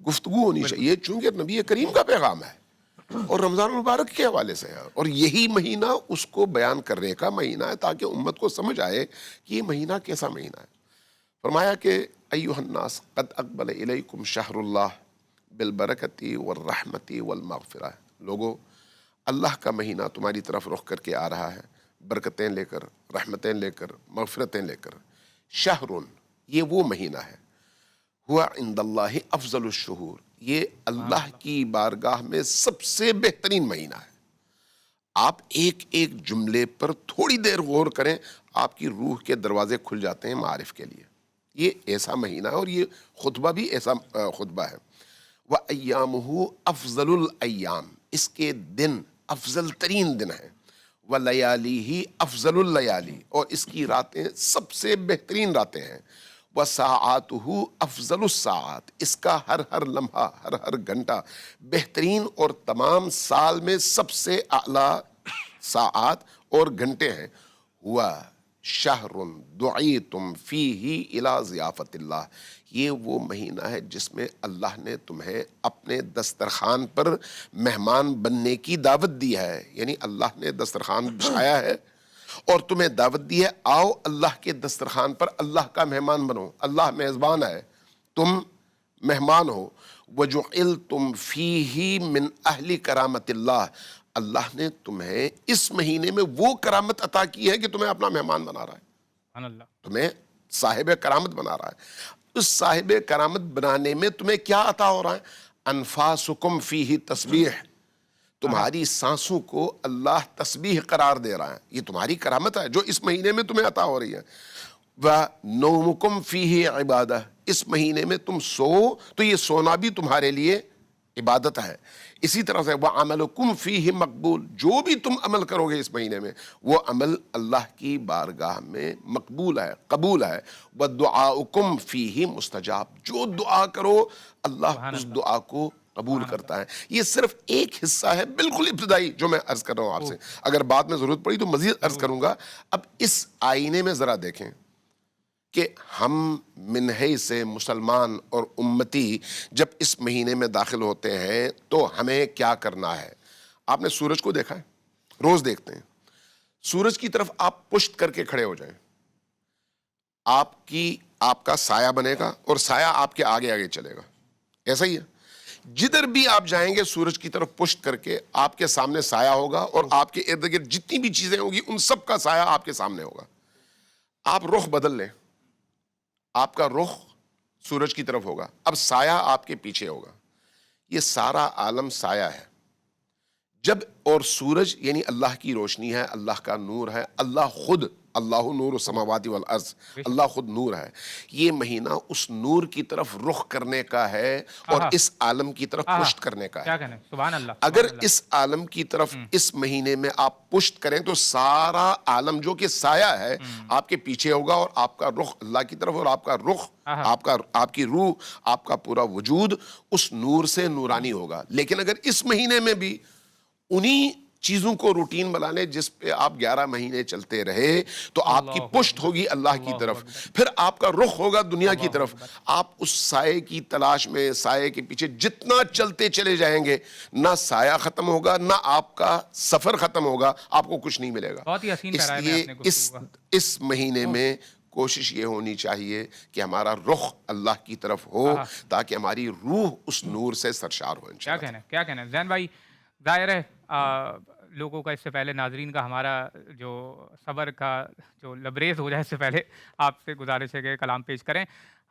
گفتگو ہونی چاہیے، چونکہ نبی کریم کا پیغام ہے اور رمضان المبارک کے حوالے سے ہے، اور یہی مہینہ اس کو بیان کرنے کا مہینہ ہے، تاکہ امت کو سمجھ آئے کہ یہ مہینہ کیسا مہینہ ہے۔ فرمایا کہ ایھا الناس قد اقبل الیکم شہر اللہ بالبرکۃ والرحمۃ والمغفرہ، لوگو اللہ کا مہینہ تمہاری طرف رخ کر کے آ رہا ہے، برکتیں لے کر، رحمتیں لے کر، مغفرتیں لے کر۔ شہر، یہ وہ مہینہ ہے، ہوا عند اللہ افضل الشہور، یہ اللہ کی بارگاہ میں سب سے بہترین مہینہ ہے۔ آپ ایک ایک جملے پر تھوڑی دیر غور کریں، آپ کی روح کے دروازے کھل جاتے ہیں معارف کے لیے۔ یہ ایسا مہینہ ہے، اور یہ خطبہ بھی ایسا خطبہ ہے۔ وَأَيَّامُهُ أَفْضَلُ الْأَيَّامِ، اس کے دن افضل ترین دن ہیں۔ وَلَيَالِهِ أَفْضَلُ اللَّيَالِي، اور اس کی راتیں سب سے بہترین راتیں ہیں۔ وَسَاعَاتُهُ أَفْضَلُ السَّاعَات، اس کا ہر لمحہ، ہر گھنٹہ بہترین اور تمام سال میں سب سے اعلیٰ ساعات اور گھنٹے ہیں۔ ہوا شہر دعیتم فیہ الی ضیافت اللہ، یہ وہ مہینہ ہے جس میں اللہ نے تمہیں اپنے دسترخوان پر مہمان بننے کی دعوت دی ہے، یعنی اللہ نے دسترخوان بچھایا ہے اور تمہیں دعوت دی ہے، آؤ اللہ کے دسترخوان پر اللہ کا مہمان بنو، اللہ میزبان ہے، تم مہمان ہو۔ وَجُعِلْتُمْ فِيهِ مِنْ أَهْلِ کرامت اللہ، اللہ نے تمہیں اس مہینے میں وہ کرامت عطا کی ہے کہ تمہیں اپنا مہمان بنا رہا ہے، سبحان اللہ۔ تمہیں صاحب کرامت بنا رہا ہے۔ اس صاحب کرامت بنانے میں تمہیں کیا عطا ہو رہا ہے؟ انفاسکم فیہ تسبیح، تمہاری سانسوں کو اللہ تسبیح قرار دے رہا ہے، یہ تمہاری کرامت ہے جو اس مہینے میں تمہیں عطا ہو رہی ہے۔ وَنَوْمُكُمْ فِيهِ عِبَادَةٌ، اس مہینے میں تم سو تو یہ سونا بھی تمہارے لیے عبادت ہے۔ اسی طرح سے وَعَمَلُكُمْ فِيهِ مقبول، جو بھی تم عمل کرو گے اس مہینے میں وہ عمل اللہ کی بارگاہ میں مقبول ہے، قبول ہے۔ وَدُعَاؤُكُمْ فِيهِ مستجاب، جو دعا کرو اللہ اس دعا کو قبول کرتا ہے۔ یہ صرف ایک حصہ ہے بالکل ابتدائی جو میں عرض کر رہا ہوں آپ سے، اگر بعد میں ضرورت پڑی تو مزید عرض کروں گا۔ اب اس آئینے میں ذرا دیکھیں کہ ہم من حیث سے مسلمان اور امتی جب اس مہینے میں داخل ہوتے ہیں تو ہمیں کیا کرنا ہے۔ آپ نے سورج کو دیکھا ہے، روز دیکھتے ہیں، سورج کی طرف آپ پشت کر کے کھڑے ہو جائیں، آپ کا سایہ بنے گا اور سایہ آپ کے آگے آگے چلے گا، ایسا ہی ہے۔ جدھر بھی آپ جائیں گے سورج کی طرف پشت کر کے آپ کے سامنے سایہ ہوگا، اور آپ کے ارد گرد جتنی بھی چیزیں ہوگی ان سب کا سایہ آپ کے سامنے ہوگا۔ آپ رخ بدل لیں، آپ کا رخ سورج کی طرف ہوگا، اب سایہ آپ کے پیچھے ہوگا، یہ سارا عالم سایہ ہے۔ جب اور سورج یعنی اللہ کی روشنی ہے، اللہ کا نور ہے، اللہ خود اللہ نور السماوات والارض، اللہ خود نور ہے. یہ مہینہ اس نور کی طرف رخ کرنے کا ہے اور اس عالم کی طرف پشت کرنے کا ہے. کیا کہنے، سبحان اللہ. اگر اس عالم کی طرف اس مہینے میں آپ پشت کریں تو سارا عالم جو کہ سایہ ہے آپ کے پیچھے ہوگا، اور آپ کا رخ اللہ کی طرف، اور آپ کا رخ، آپ کی روح، آپ کا پورا وجود اس نور سے نورانی ہوگا. لیکن اگر اس مہینے میں بھی انہی چیزوں کو روٹین بنانے جس پہ آپ 11 مہینے چلتے رہے تو آپ کی پشت ہوگی اللہ کی طرف، پھر آپ کا رخ ہوگا دنیا کی طرف. آپ اس سائے کی تلاش میں، سائے کے پیچھے جتنا چلتے چلے جائیں گے، نہ سایہ ختم ہوگا، نہ آپ کا سفر ختم ہوگا، آپ کو کچھ نہیں ملے گا. بہت ہی حسین اس پیرا ہے لیے آپ نے گفتگو کا. اس مہینے میں کوشش یہ ہونی چاہیے کہ ہمارا رخ اللہ کی طرف ہو تاکہ ہماری روح اس نور سے سرشار ہو. کیا کہنے، کیا کہنے. زین بھائی، ظاہر ہے لوگوں کا اس سے پہلے، ناظرین کا ہمارا جو صبر کا جو لبریز ہو جائے، اس سے پہلے آپ سے گزارش ہے کہ کلام پیش کریں.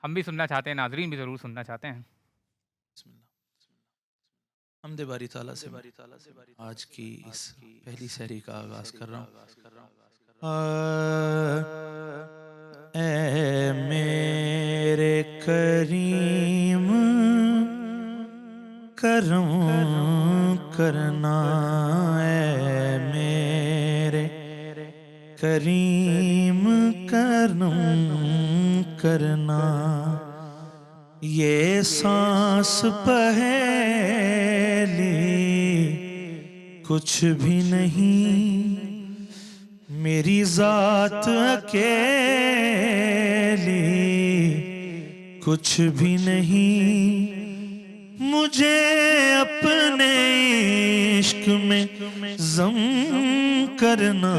ہم بھی سننا چاہتے ہیں، ناظرین بھی ضرور سننا چاہتے ہیں. بسم اللہ. حمد باری تعالیٰ سے آج کی اس پہلی سحری کا آغاز کر رہا ہوں. اے میرے کریم کرم کرنا، اے میرے کریم کرم کرنا. یہ سانس پہلی کچھ بھی نہیں، میری ذات اکیلی کچھ بھی نہیں. مجھے اپنے عشق میں ضم کرنا،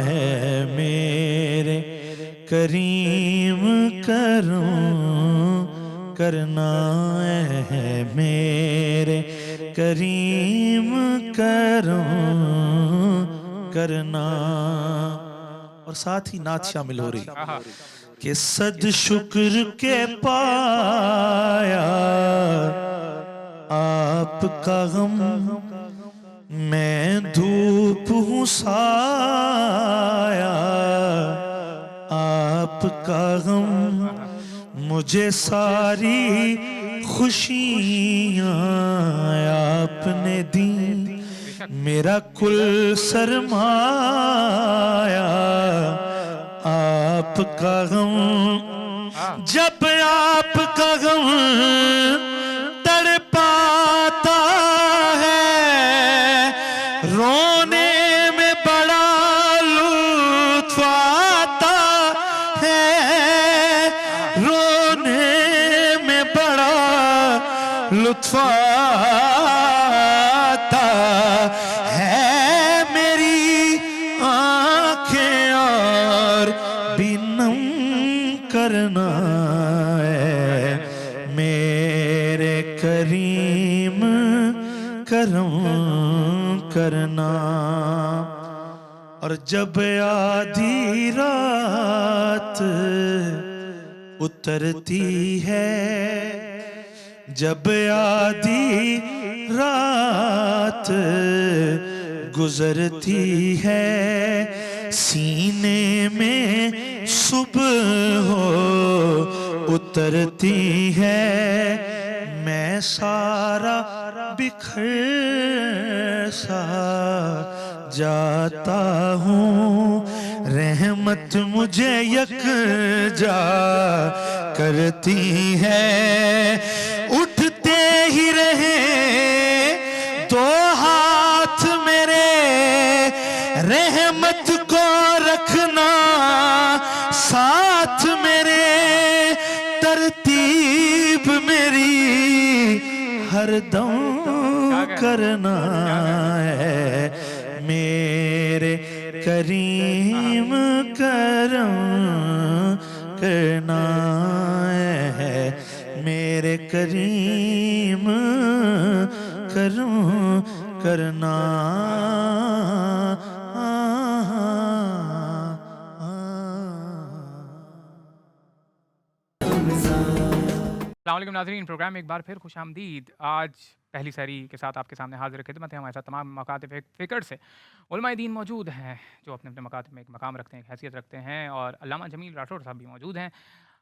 ہے میرے کریم کرم کرنا، ہے میرے کریم کرم کرنا. اور ساتھ ہی نعت شامل ہو رہی کہ صد شکر کے پایا آپ کا غم، میں دھوپ ہوں سایہ آپ کا غم. مجھے ساری خوشیاں آپ نے دی، میرا کل سرمایہ آپ کا غم. جب آپ کا غم تڑپاتا ہے، رونے میں بڑا لطف آتا ہے، رونے میں بڑا لطف آتا ہے. میری آنکھیں اور بھی نم کرنا، ہے میرے کریم کرم کرنا. اور جب آدھی رات اترتی ہے، جب آدھی رات گزرتی ہے، سینے میں صبح ہو اترتی ہے، میں سارا بکھر سا جاتا ہوں، رحمت مجھے یکجا کرتی ہے. اٹھتے ہی رہے دو ہاتھ میرے، رحمت کو رکھنا ساتھ میرے، ترتیب میری ہر دم کرنا، ہے میرے کریم کرم کرنا، ہے میرے کریم کرم کرنا. السلام علیکم ناظرین، پروگرام میں ایک بار پھر خوش آمدید۔ آج پہلی سحری کے ساتھ آپ کے سامنے حاضر خدمت ہے۔ ہمارے ساتھ تمام مکاتب فکر سے علماء دین موجود ہیں جو اپنے اپنے مکاتب میں ایک مقام رکھتے ہیں، ایک حیثیت رکھتے ہیں، اور علامہ جمیل راٹھور صاحب بھی موجود ہیں۔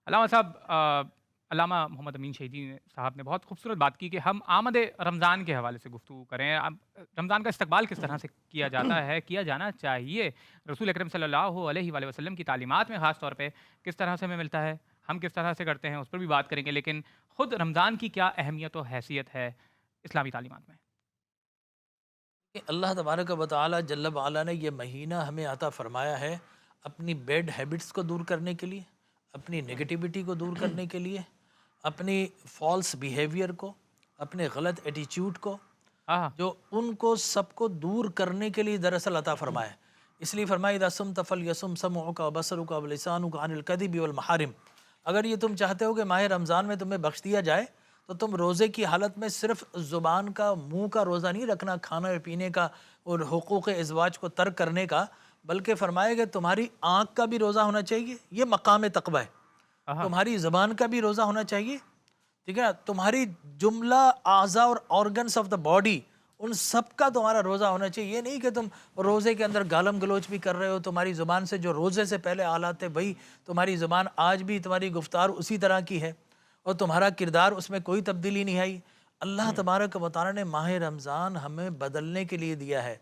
علامہ صاحب، علامہ محمد امین شہیدی صاحب نے بہت خوبصورت بات کی کہ ہم آمد رمضان کے حوالے سے گفتگو کریں۔ اب رمضان کا استقبال کس طرح سے کیا جاتا ہے، کیا جانا چاہیے، رسول اکرم صلی اللہ علیہ وآلہ وسلم کی تعلیمات میں خاص طور پہ کس طرح سے ہمیں ملتا ہے، ہم کس طرح سے کرتے ہیں، اس پر بھی بات کریں گے۔ لیکن خود رمضان کی کیا اہمیت و حیثیت ہے اسلامی تعلیمات میں؟ کہ اللہ تبارک و تعالی جل وعلا نے یہ مہینہ ہمیں عطا فرمایا ہے اپنی بیڈ ہیبٹس کو دور کرنے کے لیے، اپنی نگیٹیوٹی کو دور کرنے کے لیے، اپنی فالس بیہیویئر کو، اپنے غلط ایٹیچیوڈ کو، ہاں جو ان کو سب کو دور کرنے کے لیے دراصل عطا فرمایا ہے۔ اس لیے فرمایا اذا صمت فلیصم سمعک وبصرک ولسانک عن الکذب والمحارم۔ اگر یہ تم چاہتے ہو کہ ماہ رمضان میں تمہیں بخش دیا جائے تو تم روزے کی حالت میں صرف زبان کا، منہ کا روزہ نہیں رکھنا، کھانا پینے کا اور حقوق ازواج کو ترک کرنے کا، بلکہ فرمایا کہ تمہاری آنکھ کا بھی روزہ ہونا چاہیے، یہ مقام تقوی ہے۔ تمہاری زبان کا بھی روزہ ہونا چاہیے، ٹھیک ہے نا، تمہاری جملہ اعضاء اور آرگنس آف دا باڈی ان سب کا تمہارا روزہ ہونا چاہیے۔ یہ نہیں کہ تم روزے کے اندر گالم گلوچ بھی کر رہے ہو، تمہاری زبان سے جو روزے سے پہلے حالات تھے وہی تمہاری زبان آج بھی، تمہاری گفتار اسی طرح کی ہے اور تمہارا کردار اس میں کوئی تبدیلی نہیں آئی۔ اللہ تبارک و تعالی نے ماہ رمضان ہمیں بدلنے کے لیے دیا ہے،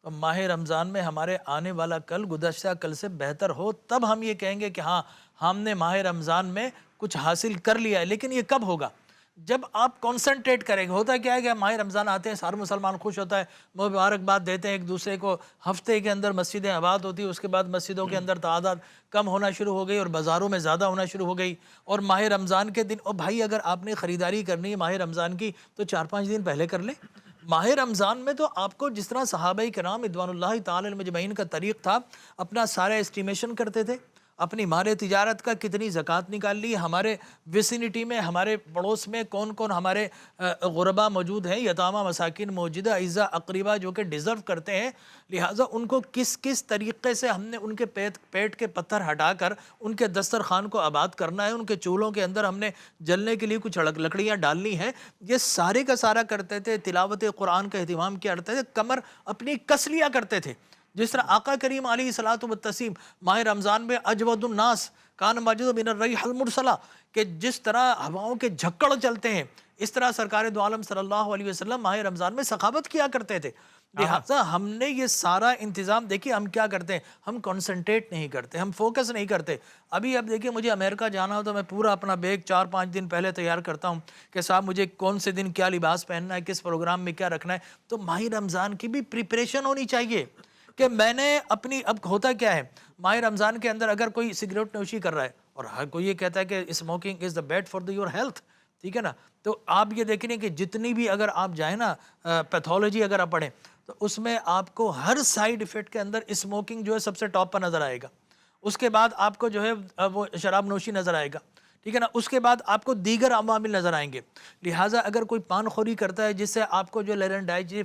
تو ماہ رمضان میں ہمارے آنے والا کل گزشتہ کل سے بہتر ہو، تب ہم یہ کہیں گے کہ ہاں ہم نے ماہ رمضان میں کچھ حاصل کر لیا ہے۔ لیکن یہ کب ہوگا؟ جب آپ کانسنٹریٹ کریں گے۔ ہوتا کیا ہے کہ ماہ رمضان آتے ہیں، سارے مسلمان خوش ہوتا ہے، مبارکباد دیتے ہیں ایک دوسرے کو، ہفتے کے اندر مسجدیں آباد ہوتی ہیں، اس کے بعد مسجدوں کے اندر تعداد کم ہونا شروع ہو گئی اور بازاروں میں زیادہ ہونا شروع ہو گئی، اور ماہ رمضان کے دن، اور بھائی اگر آپ نے خریداری کرنی ہے ماہ رمضان کی تو 4-5 دن پہلے کر لیں۔ ماہ رمضان میں تو آپ کو جس طرح صحابہ کرام رضوان اللہ تعالی علیہم اجمعین کا طریق تھا، اپنا سارا اسٹیمیشن کرتے تھے، اپنی مال تجارت کا کتنی زکوٰۃ نکال لی، ہمارے ویسینٹی میں، ہمارے پڑوس میں کون کون ہمارے غربا موجود ہیں، یتامہ مساکین موجودہ، اعزا اقربا جو کہ ڈیزرو کرتے ہیں، لہٰذا ان کو کس کس طریقے سے ہم نے ان کے پیٹ کے پتھر ہٹا کر ان کے دسترخوان کو آباد کرنا ہے، ان کے چولہوں کے اندر ہم نے جلنے کے لیے کچھ لکڑیاں ڈالنی ہیں، یہ سارے کا سارا کرتے تھے۔ تلاوت قرآن کا اہتمام کیا کرتے تھے، کمر اپنی کس لیا کرتے تھے۔ جس طرح آقا کریم علیہ الصلوۃ والتسلیم ماہ رمضان میں اجود الناس کان ماجد من الریح المرسلہ، کہ جس طرح ہواؤں کے جھکڑ چلتے ہیں اس طرح سرکار دو عالم صلی اللہ علیہ وسلم ماہ رمضان میں سخاوت کیا کرتے تھے۔ لہٰذا ہم نے یہ سارا انتظام، دیکھیے ہم کیا کرتے ہیں، ہم کنسنٹریٹ نہیں کرتے، ہم فوکس نہیں کرتے۔ ابھی اب دیکھیے مجھے امریکہ جانا ہو تو میں پورا اپنا بیگ 4-5 دن پہلے تیار کرتا ہوں کہ صاحب مجھے کون سے دن کیا لباس پہننا ہے، کس پروگرام میں کیا رکھنا ہے۔ تو ماہ رمضان کی بھی پریپریشن ہونی چاہیے کہ میں نے اپنی، اب ہوتا کیا ہے ماہ رمضان کے اندر اگر کوئی سگریٹ نوشی کر رہا ہے اور ہر کوئی یہ کہتا ہے کہ smoking is the bad for your health, ٹھیک ہے نا، تو آپ یہ دیکھ لیں کہ جتنی بھی اگر آپ جائیں نا پیتھولوجی اگر آپ پڑھیں تو اس میں آپ کو ہر سائیڈ ایفیکٹ کے اندر اسموکنگ جو ہے سب سے ٹاپ پر نظر آئے گا، اس کے بعد آپ کو جو ہے وہ شراب نوشی نظر آئے گا، ٹھیک ہے نا، اس کے بعد آپ کو دیگر عوامل نظر آئیں گے۔ لہٰذا اگر کوئی پان خوری کرتا ہے جس سے آپ کو جو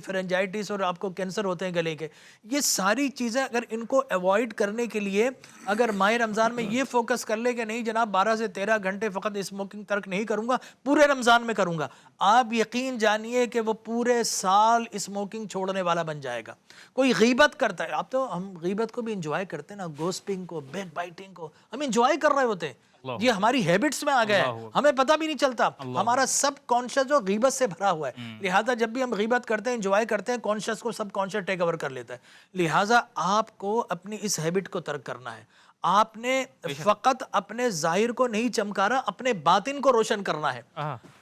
فرنجائٹس اور آپ کو کینسر ہوتے ہیں گلے کے، یہ ساری چیزیں اگر ان کو ایوائڈ کرنے کے لیے اگر ماہ رمضان میں یہ فوکس کر لے کہ نہیں جناب 12 سے 13 گھنٹے فقط اسموکنگ ترک نہیں کروں گا، پورے رمضان میں کروں گا، آپ یقین جانیے کہ وہ پورے سال اسموکنگ چھوڑنے والا بن جائے گا۔ کوئی غیبت کرتا ہے، آپ تو ہم غیبت کو بھی انجوائے کرتے ہیں نا، گوسپنگ کو، بیک بائٹنگ کو ہم انجوائے کر رہے ہوتے ہیں، یہ ہماری ہیبٹس میں آ گیا ہے، ہمیں پتہ بھی نہیں چلتا، ہمارا سب کانشیس جو غیبت سے بھرا ہوا ہے، لہٰذا جب بھی ہم غیبت کرتے ہیں، انجوائے کرتے ہیں، کانشیس کو سب کانشیس ٹیک اوور کر لیتا ہے۔ لہٰذا آپ کو اپنی اس ہیبٹ کو ترک کرنا ہے، آپ نے فقط اپنے ظاہر کو نہیں چمکارا، اپنے باطن کو روشن کرنا ہے۔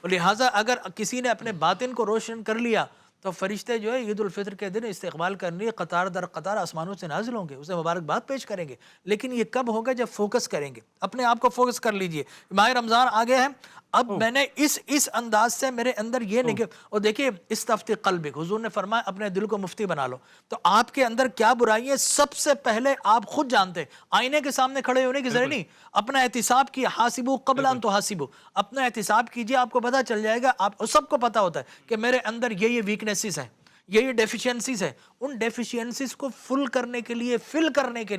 لہٰذا اگر کسی نے اپنے باطن کو روشن کر لیا تو فرشتے جو ہے عید الفطر کے دن استقبال کرنے قطار در قطار آسمانوں سے نازل ہوں گے، اسے مبارکباد پیش کریں گے۔ لیکن یہ کب ہوگا؟ جب فوکس کریں گے، اپنے آپ کو فوکس کر لیجئے۔ ماہ رمضان آ گیا ہے، اب میں نے اس انداز سے میرے اندر یہ نہیں کہ، اور دیکھیے استفتی قلبک، حضور نے فرمایا اپنے دل کو مفتی بنا لو، تو آپ کے اندر کیا برائی ہے سب سے پہلے آپ خود جانتے ہیں، آئینے کے سامنے کھڑے ہونے کی ضرورت نہیں، اپنا احتساب کیے، حاسبو قبل ان تحاسبو، اپنا احتساب کیجئے، آپ کو پتہ چل جائے گا، آپ سب کو پتہ ہوتا ہے کہ میرے اندر یہ ویکنیسز ہیں، یہ ڈیفیشینسیز ہیں، ان ڈیفیشینسیز کو فل کرنے کے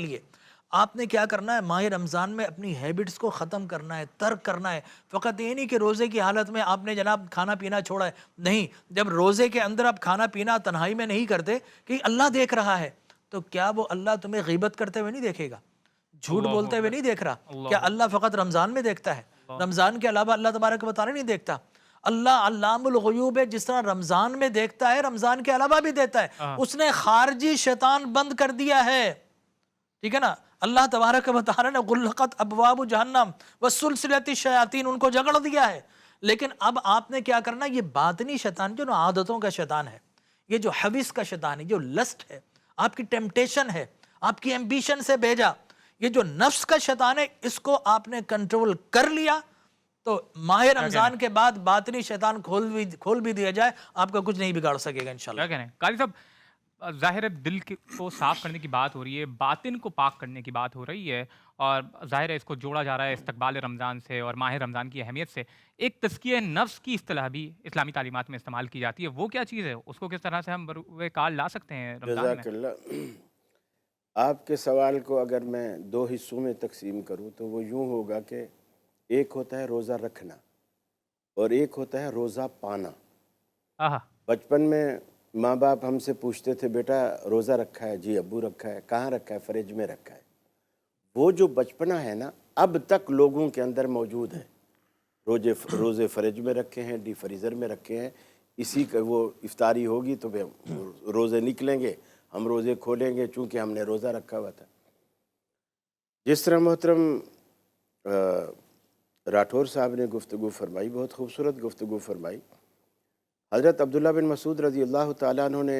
لیے آپ نے کیا کرنا ہے؟ ماہ رمضان میں اپنی ہیبٹس کو ختم کرنا ہے، ترک کرنا ہے۔ فقط یہ نہیں کہ روزے کی حالت میں آپ نے جناب کھانا پینا چھوڑا ہے، نہیں، جب روزے کے اندر آپ کھانا پینا تنہائی میں نہیں کرتے کہ اللہ دیکھ رہا ہے، تو کیا وہ اللہ تمہیں غیبت کرتے ہوئے نہیں دیکھے گا، جھوٹ اللہ بولتے ہوئے اکبر، نہیں دیکھ رہا؟ اللہ کیا اکبر، اللہ فقط رمضان میں دیکھتا ہے؟ رمضان کے علاوہ اللہ تبارک و تعالیٰ نہیں دیکھتا؟ اللہ علام الغیوب ہے، جس طرح رمضان میں دیکھتا ہے رمضان کے علاوہ بھی دیتا ہے۔ اس نے خارجی شیطان بند کر دیا ہے، ٹھیک ہے نا؟ اللہ تبارک و تعالیٰ نے غلقت ابواب جہنم وسلسلۃ الشیاطین، ان کو جگڑ دیا ہے۔ لیکن اب آپ نے کیا کرنا؟ یہ باطنی شیطان جو نا عادتوں کا شیطان ہے، یہ جو حوث کا شیطان ہے، جو لسٹ ہے، آپ کی ٹیمپٹیشن ہے، آپ کی ایمبیشن سے بھیجا، یہ جو نفس کا شیطان ہے، اس کو آپ نے کنٹرول کر لیا تو ماہ رمضان کے بعد باطنی شیطان کھول بھی دیا جائے، آپ کا کچھ نہیں بگاڑ سکے گا انشاءاللہ۔ کیا کہہ رہے ہیں قاری صاحب؟ ظاہر ہے دل کو صاف کرنے کی بات ہو رہی ہے، باطن کو پاک کرنے کی بات ہو رہی ہے، اور ظاہر ہے اس کو جوڑا جا رہا ہے استقبال رمضان سے اور ماہ رمضان کی اہمیت سے۔ ایک تزکیہ نفس کی اصطلاح بھی اسلامی تعلیمات میں استعمال کی جاتی ہے، وہ کیا چیز ہے؟ اس کو کس طرح سے ہم بروئے کار لا سکتے ہیں رمضان میں؟ جزاک اللہ۔ آپ کے سوال کو اگر میں دو حصوں میں تقسیم کروں تو وہ یوں ہوگا کہ ایک ہوتا ہے روزہ رکھنا اور ایک ہوتا ہے روزہ پانا۔ آہا، بچپن میں ماں باپ ہم سے پوچھتے تھے بیٹا روزہ رکھا ہے؟ جی ابو رکھا ہے۔ کہاں رکھا ہے؟ فریج میں رکھا ہے۔ وہ جو بچپنا ہے نا اب تک لوگوں کے اندر موجود ہے۔ روزے فریج میں رکھے ہیں، ڈی فریزر میں رکھے ہیں، اسی کا وہ افطاری ہوگی تو روزے نکلیں گے، ہم روزے کھولیں گے چونکہ ہم نے روزہ رکھا ہوا تھا۔ جس طرح محترم راٹھور صاحب نے گفتگو فرمائی، بہت خوبصورت گفتگو فرمائی۔ حضرت عبداللہ بن مسعود رضی اللہ تعالیٰ عنہ نے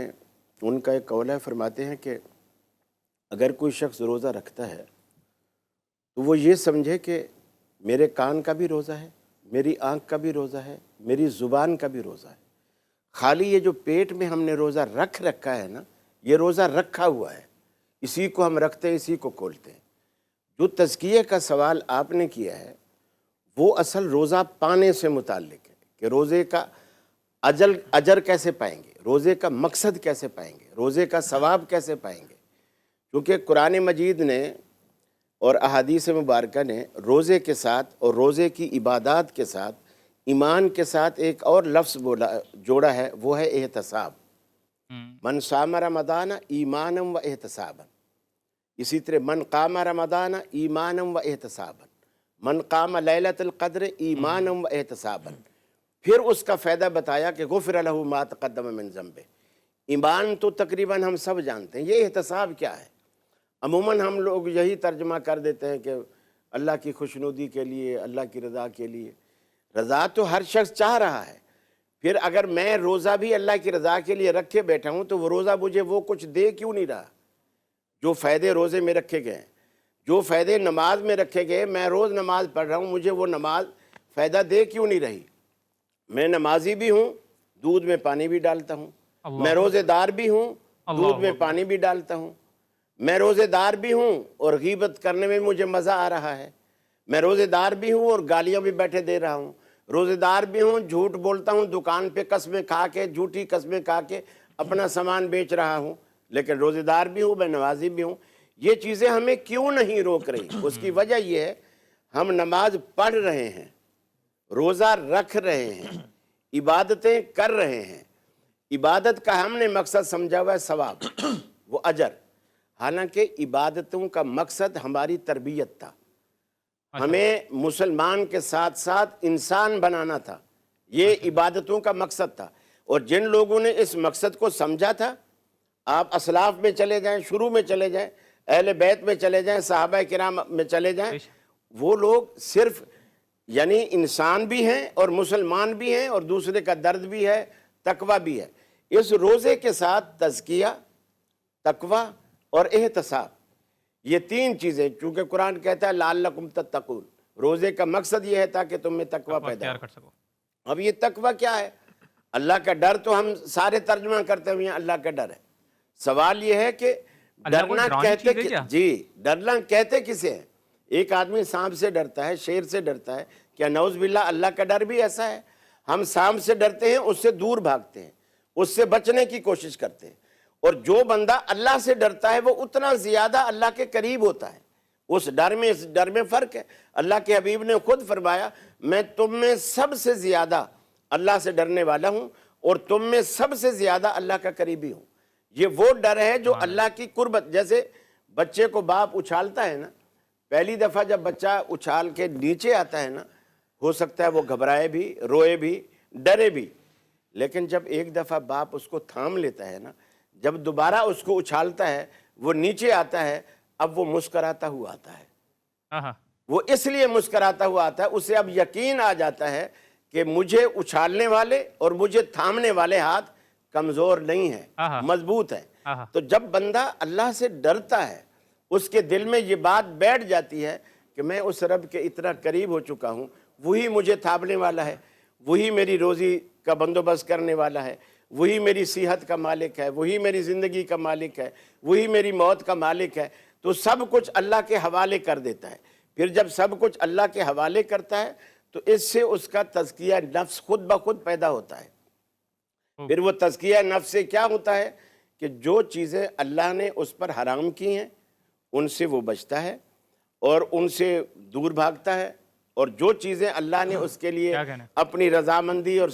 ان کا ایک قول ہے، فرماتے ہیں کہ اگر کوئی شخص روزہ رکھتا ہے تو وہ یہ سمجھے کہ میرے کان کا بھی روزہ ہے، میری آنکھ کا بھی روزہ ہے، میری زبان کا بھی روزہ ہے۔ خالی یہ جو پیٹ میں ہم نے روزہ رکھ رکھا ہے نا، یہ روزہ رکھا ہوا ہے، اسی کو ہم رکھتے ہیں، اسی کو کھولتے ہیں۔ جو تزکیے کا سوال آپ نے کیا ہے وہ اصل روزہ پانے سے متعلق ہے کہ روزے کا اجر کیسے پائیں گے، روزے کا مقصد کیسے پائیں گے، روزے کا ثواب کیسے پائیں گے۔ کیونکہ قرآن مجید نے اور احادیث مبارکہ نے روزے کے ساتھ اور روزے کی عبادات کے ساتھ ایمان کے ساتھ ایک اور لفظ جوڑا ہے، وہ ہے احتساب۔ من صام رمضان ایمانا و احتسابا، اسی طرح من قام رمضان ایمانا و احتسابا، من قام لیلۃ القدر ایمانا و احتسابا۔ پھر اس کا فائدہ بتایا کہ غفر لہ ما تقدم من ذنبہ۔ ایمان تو تقریباً ہم سب جانتے ہیں، یہ احتساب کیا ہے؟ عموماً ہم لوگ یہی ترجمہ کر دیتے ہیں کہ اللہ کی خوشنودی کے لیے، اللہ کی رضا کے لیے۔ رضا تو ہر شخص چاہ رہا ہے، پھر اگر میں روزہ بھی اللہ کی رضا کے لیے رکھے بیٹھا ہوں تو وہ روزہ مجھے وہ کچھ دے کیوں نہیں رہا؟ جو فائدے روزے میں رکھے گئے ہیں، جو فائدے نماز میں رکھے گئے، میں روز نماز پڑھ رہا ہوں، مجھے وہ نماز فائدہ دے کیوں نہیں رہی؟ میں نمازی بھی ہوں، دودھ میں پانی بھی ڈالتا ہوں، میں روزے دار بھی ہوں، دودھ میں پانی بھی ڈالتا ہوں، میں روزے دار بھی ہوں اور غیبت کرنے میں مجھے مزہ آ رہا ہے، میں روزے دار بھی ہوں اور گالیاں بھی بیٹھے دے رہا ہوں، روزے دار بھی ہوں، جھوٹ بولتا ہوں، دکان پہ قسمیں کھا کے، جھوٹی قسمیں کھا کے اپنا سامان بیچ رہا ہوں، لیکن روزے دار بھی ہوں، میں نمازی بھی ہوں۔ یہ چیزیں ہمیں کیوں نہیں روک رہی؟ اس کی وجہ یہ ہے ہم نماز پڑھ رہے ہیں، روزہ رکھ رہے ہیں، عبادتیں کر رہے ہیں۔ عبادت کا ہم نے مقصد سمجھا ہوا ہے ثواب، وہ اجر، حالانکہ عبادتوں کا مقصد ہماری تربیت تھا، ہمیں مسلمان کے ساتھ ساتھ انسان بنانا تھا، یہ عبادتوں کا مقصد تھا۔ اور جن لوگوں نے اس مقصد کو سمجھا تھا، آپ اسلاف میں چلے جائیں، شروع میں چلے جائیں، اہل بیت میں چلے جائیں، صحابہ کرام میں چلے جائیں، وہ لوگ صرف یعنی انسان بھی ہیں اور مسلمان بھی ہیں اور دوسرے کا درد بھی ہے، تقوی بھی ہے۔ اس روزے کے ساتھ تزکیہ، تقوی اور احتساب، یہ تین چیزیں، چونکہ قرآن کہتا ہے لعلکم تتقون، روزے کا مقصد یہ ہے تاکہ تم میں تقوی پیدا ہو۔ اب یہ تقوی کیا ہے؟ اللہ کا ڈر تو ہم سارے ترجمہ کرتے ہوئے ہیں اللہ کا ڈر ہے۔ سوال یہ ہے کہ ڈرنا کہتے جی ڈرنا کہتے کسے ہیں؟ ایک آدمی سانپ سے ڈرتا ہے، شیر سے ڈرتا ہے، کیا نعوذ باللہ اللہ کا ڈر بھی ایسا ہے؟ ہم سانپ سے ڈرتے ہیں، اس سے دور بھاگتے ہیں، اس سے بچنے کی کوشش کرتے ہیں۔ اور جو بندہ اللہ سے ڈرتا ہے وہ اتنا زیادہ اللہ کے قریب ہوتا ہے۔ اس ڈر میں فرق ہے۔ اللہ کے حبیب نے خود فرمایا میں تم میں سب سے زیادہ اللہ سے ڈرنے والا ہوں اور تم میں سب سے زیادہ اللہ کا قریبی ہوں۔ یہ وہ ڈر ہے جو اللہ کی قربت، جیسے بچے کو باپ اچھالتا ہے نا، پہلی دفعہ جب بچہ اچھال کے نیچے آتا ہے نا، ہو سکتا ہے وہ گھبرائے بھی، روئے بھی، ڈرے بھی، لیکن جب ایک دفعہ باپ اس کو تھام لیتا ہے نا، جب دوبارہ اس کو اچھالتا ہے، وہ نیچے آتا ہے، اب وہ مسکراتا ہوا آتا ہے۔ آہا، وہ اس لیے مسکراتا ہوا آتا ہے، اسے اب یقین آ جاتا ہے کہ مجھے اچھالنے والے اور مجھے تھامنے والے ہاتھ کمزور نہیں ہیں، مضبوط ہیں۔ آہا، تو جب بندہ اللہ سے ڈرتا ہے، اس کے دل میں یہ بات بیٹھ جاتی ہے کہ میں اس رب کے اتنا قریب ہو چکا ہوں، وہی مجھے تھامنے والا ہے، وہی میری روزی کا بندوبست کرنے والا ہے، وہی میری صحت کا مالک ہے، وہی میری زندگی کا مالک ہے، وہی میری موت کا مالک ہے۔ تو سب کچھ اللہ کے حوالے کر دیتا ہے۔ پھر جب سب کچھ اللہ کے حوالے کرتا ہے تو اس سے اس کا تزکیہ نفس خود بخود پیدا ہوتا ہے۔ پھر وہ تزکیہ نفس سے کیا ہوتا ہے کہ جو چیزیں اللہ نے اس پر حرام کی ہیں ان سے وہ بچتا ہے اور ان سے دور بھاگتا ہے، اور جو چیزیں اللہ نے اس کے لیے کیا کہنا ہے؟ اپنی رضامندی اور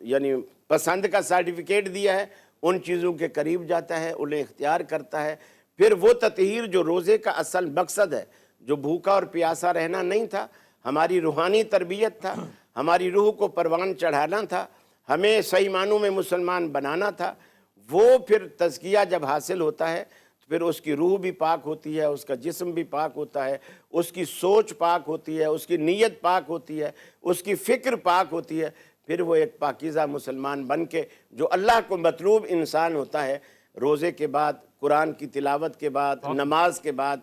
یعنی پسند کا سرٹیفکیٹ دیا ہے، ان چیزوں کے قریب جاتا ہے، انہیں اختیار کرتا ہے۔ پھر وہ تطہیر جو روزے کا اصل مقصد ہے، جو بھوکا اور پیاسا رہنا نہیں تھا، ہماری روحانی تربیت تھا، ہماری روح کو پروان چڑھانا تھا، ہمیں صحیح معنوں میں مسلمان بنانا تھا، وہ پھر تزکیہ جب حاصل ہوتا ہے تو پھر اس کی روح بھی پاک ہوتی ہے، اس کا جسم بھی پاک ہوتا ہے، اس کی سوچ پاک ہوتی ہے، اس کی نیت پاک ہوتی ہے، اس کی فکر پاک ہوتی ہے، پھر وہ ایک پاکیزہ مسلمان بن کے جو اللہ کو مطلوب انسان ہوتا ہے، روزے کے بعد، قرآن کی تلاوت کے بعد، نماز کے بعد،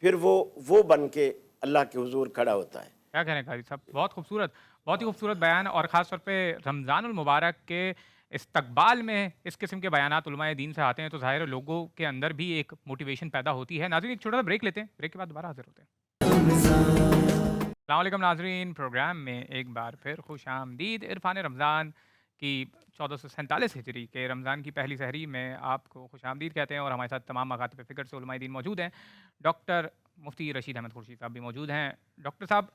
پھر وہ بن کے اللہ کے حضور کھڑا ہوتا ہے۔ کیا کہہ رہے ہیں قاری صاحب، بہت خوبصورت، بہت ہی خوبصورت بیان، اور خاص طور پہ رمضان المبارک کے استقبال میں اس قسم کے بیانات علماء دین سے آتے ہیں تو ظاہر ہے لوگوں کے اندر بھی ایک موٹیویشن پیدا ہوتی ہے۔ ناظرین ایک چھوٹا سا بریک لیتے ہیں، بریک کے بعد دوبارہ حاضر ہوتے ہیں۔ السلام علیکم ناظرین، پروگرام میں ایک بار پھر خوش آمدید۔ عرفان رمضان کی 1447 ہجری کے رمضان کی پہلی سحری میں آپ کو خوش آمدید کہتے ہیں، اور ہمارے ساتھ تمام مکاتب فکر سے علماء دین موجود ہیں۔ ڈاکٹر مفتی رشید احمد خورشید صاحب بھی موجود ہیں۔ ڈاکٹر صاحب،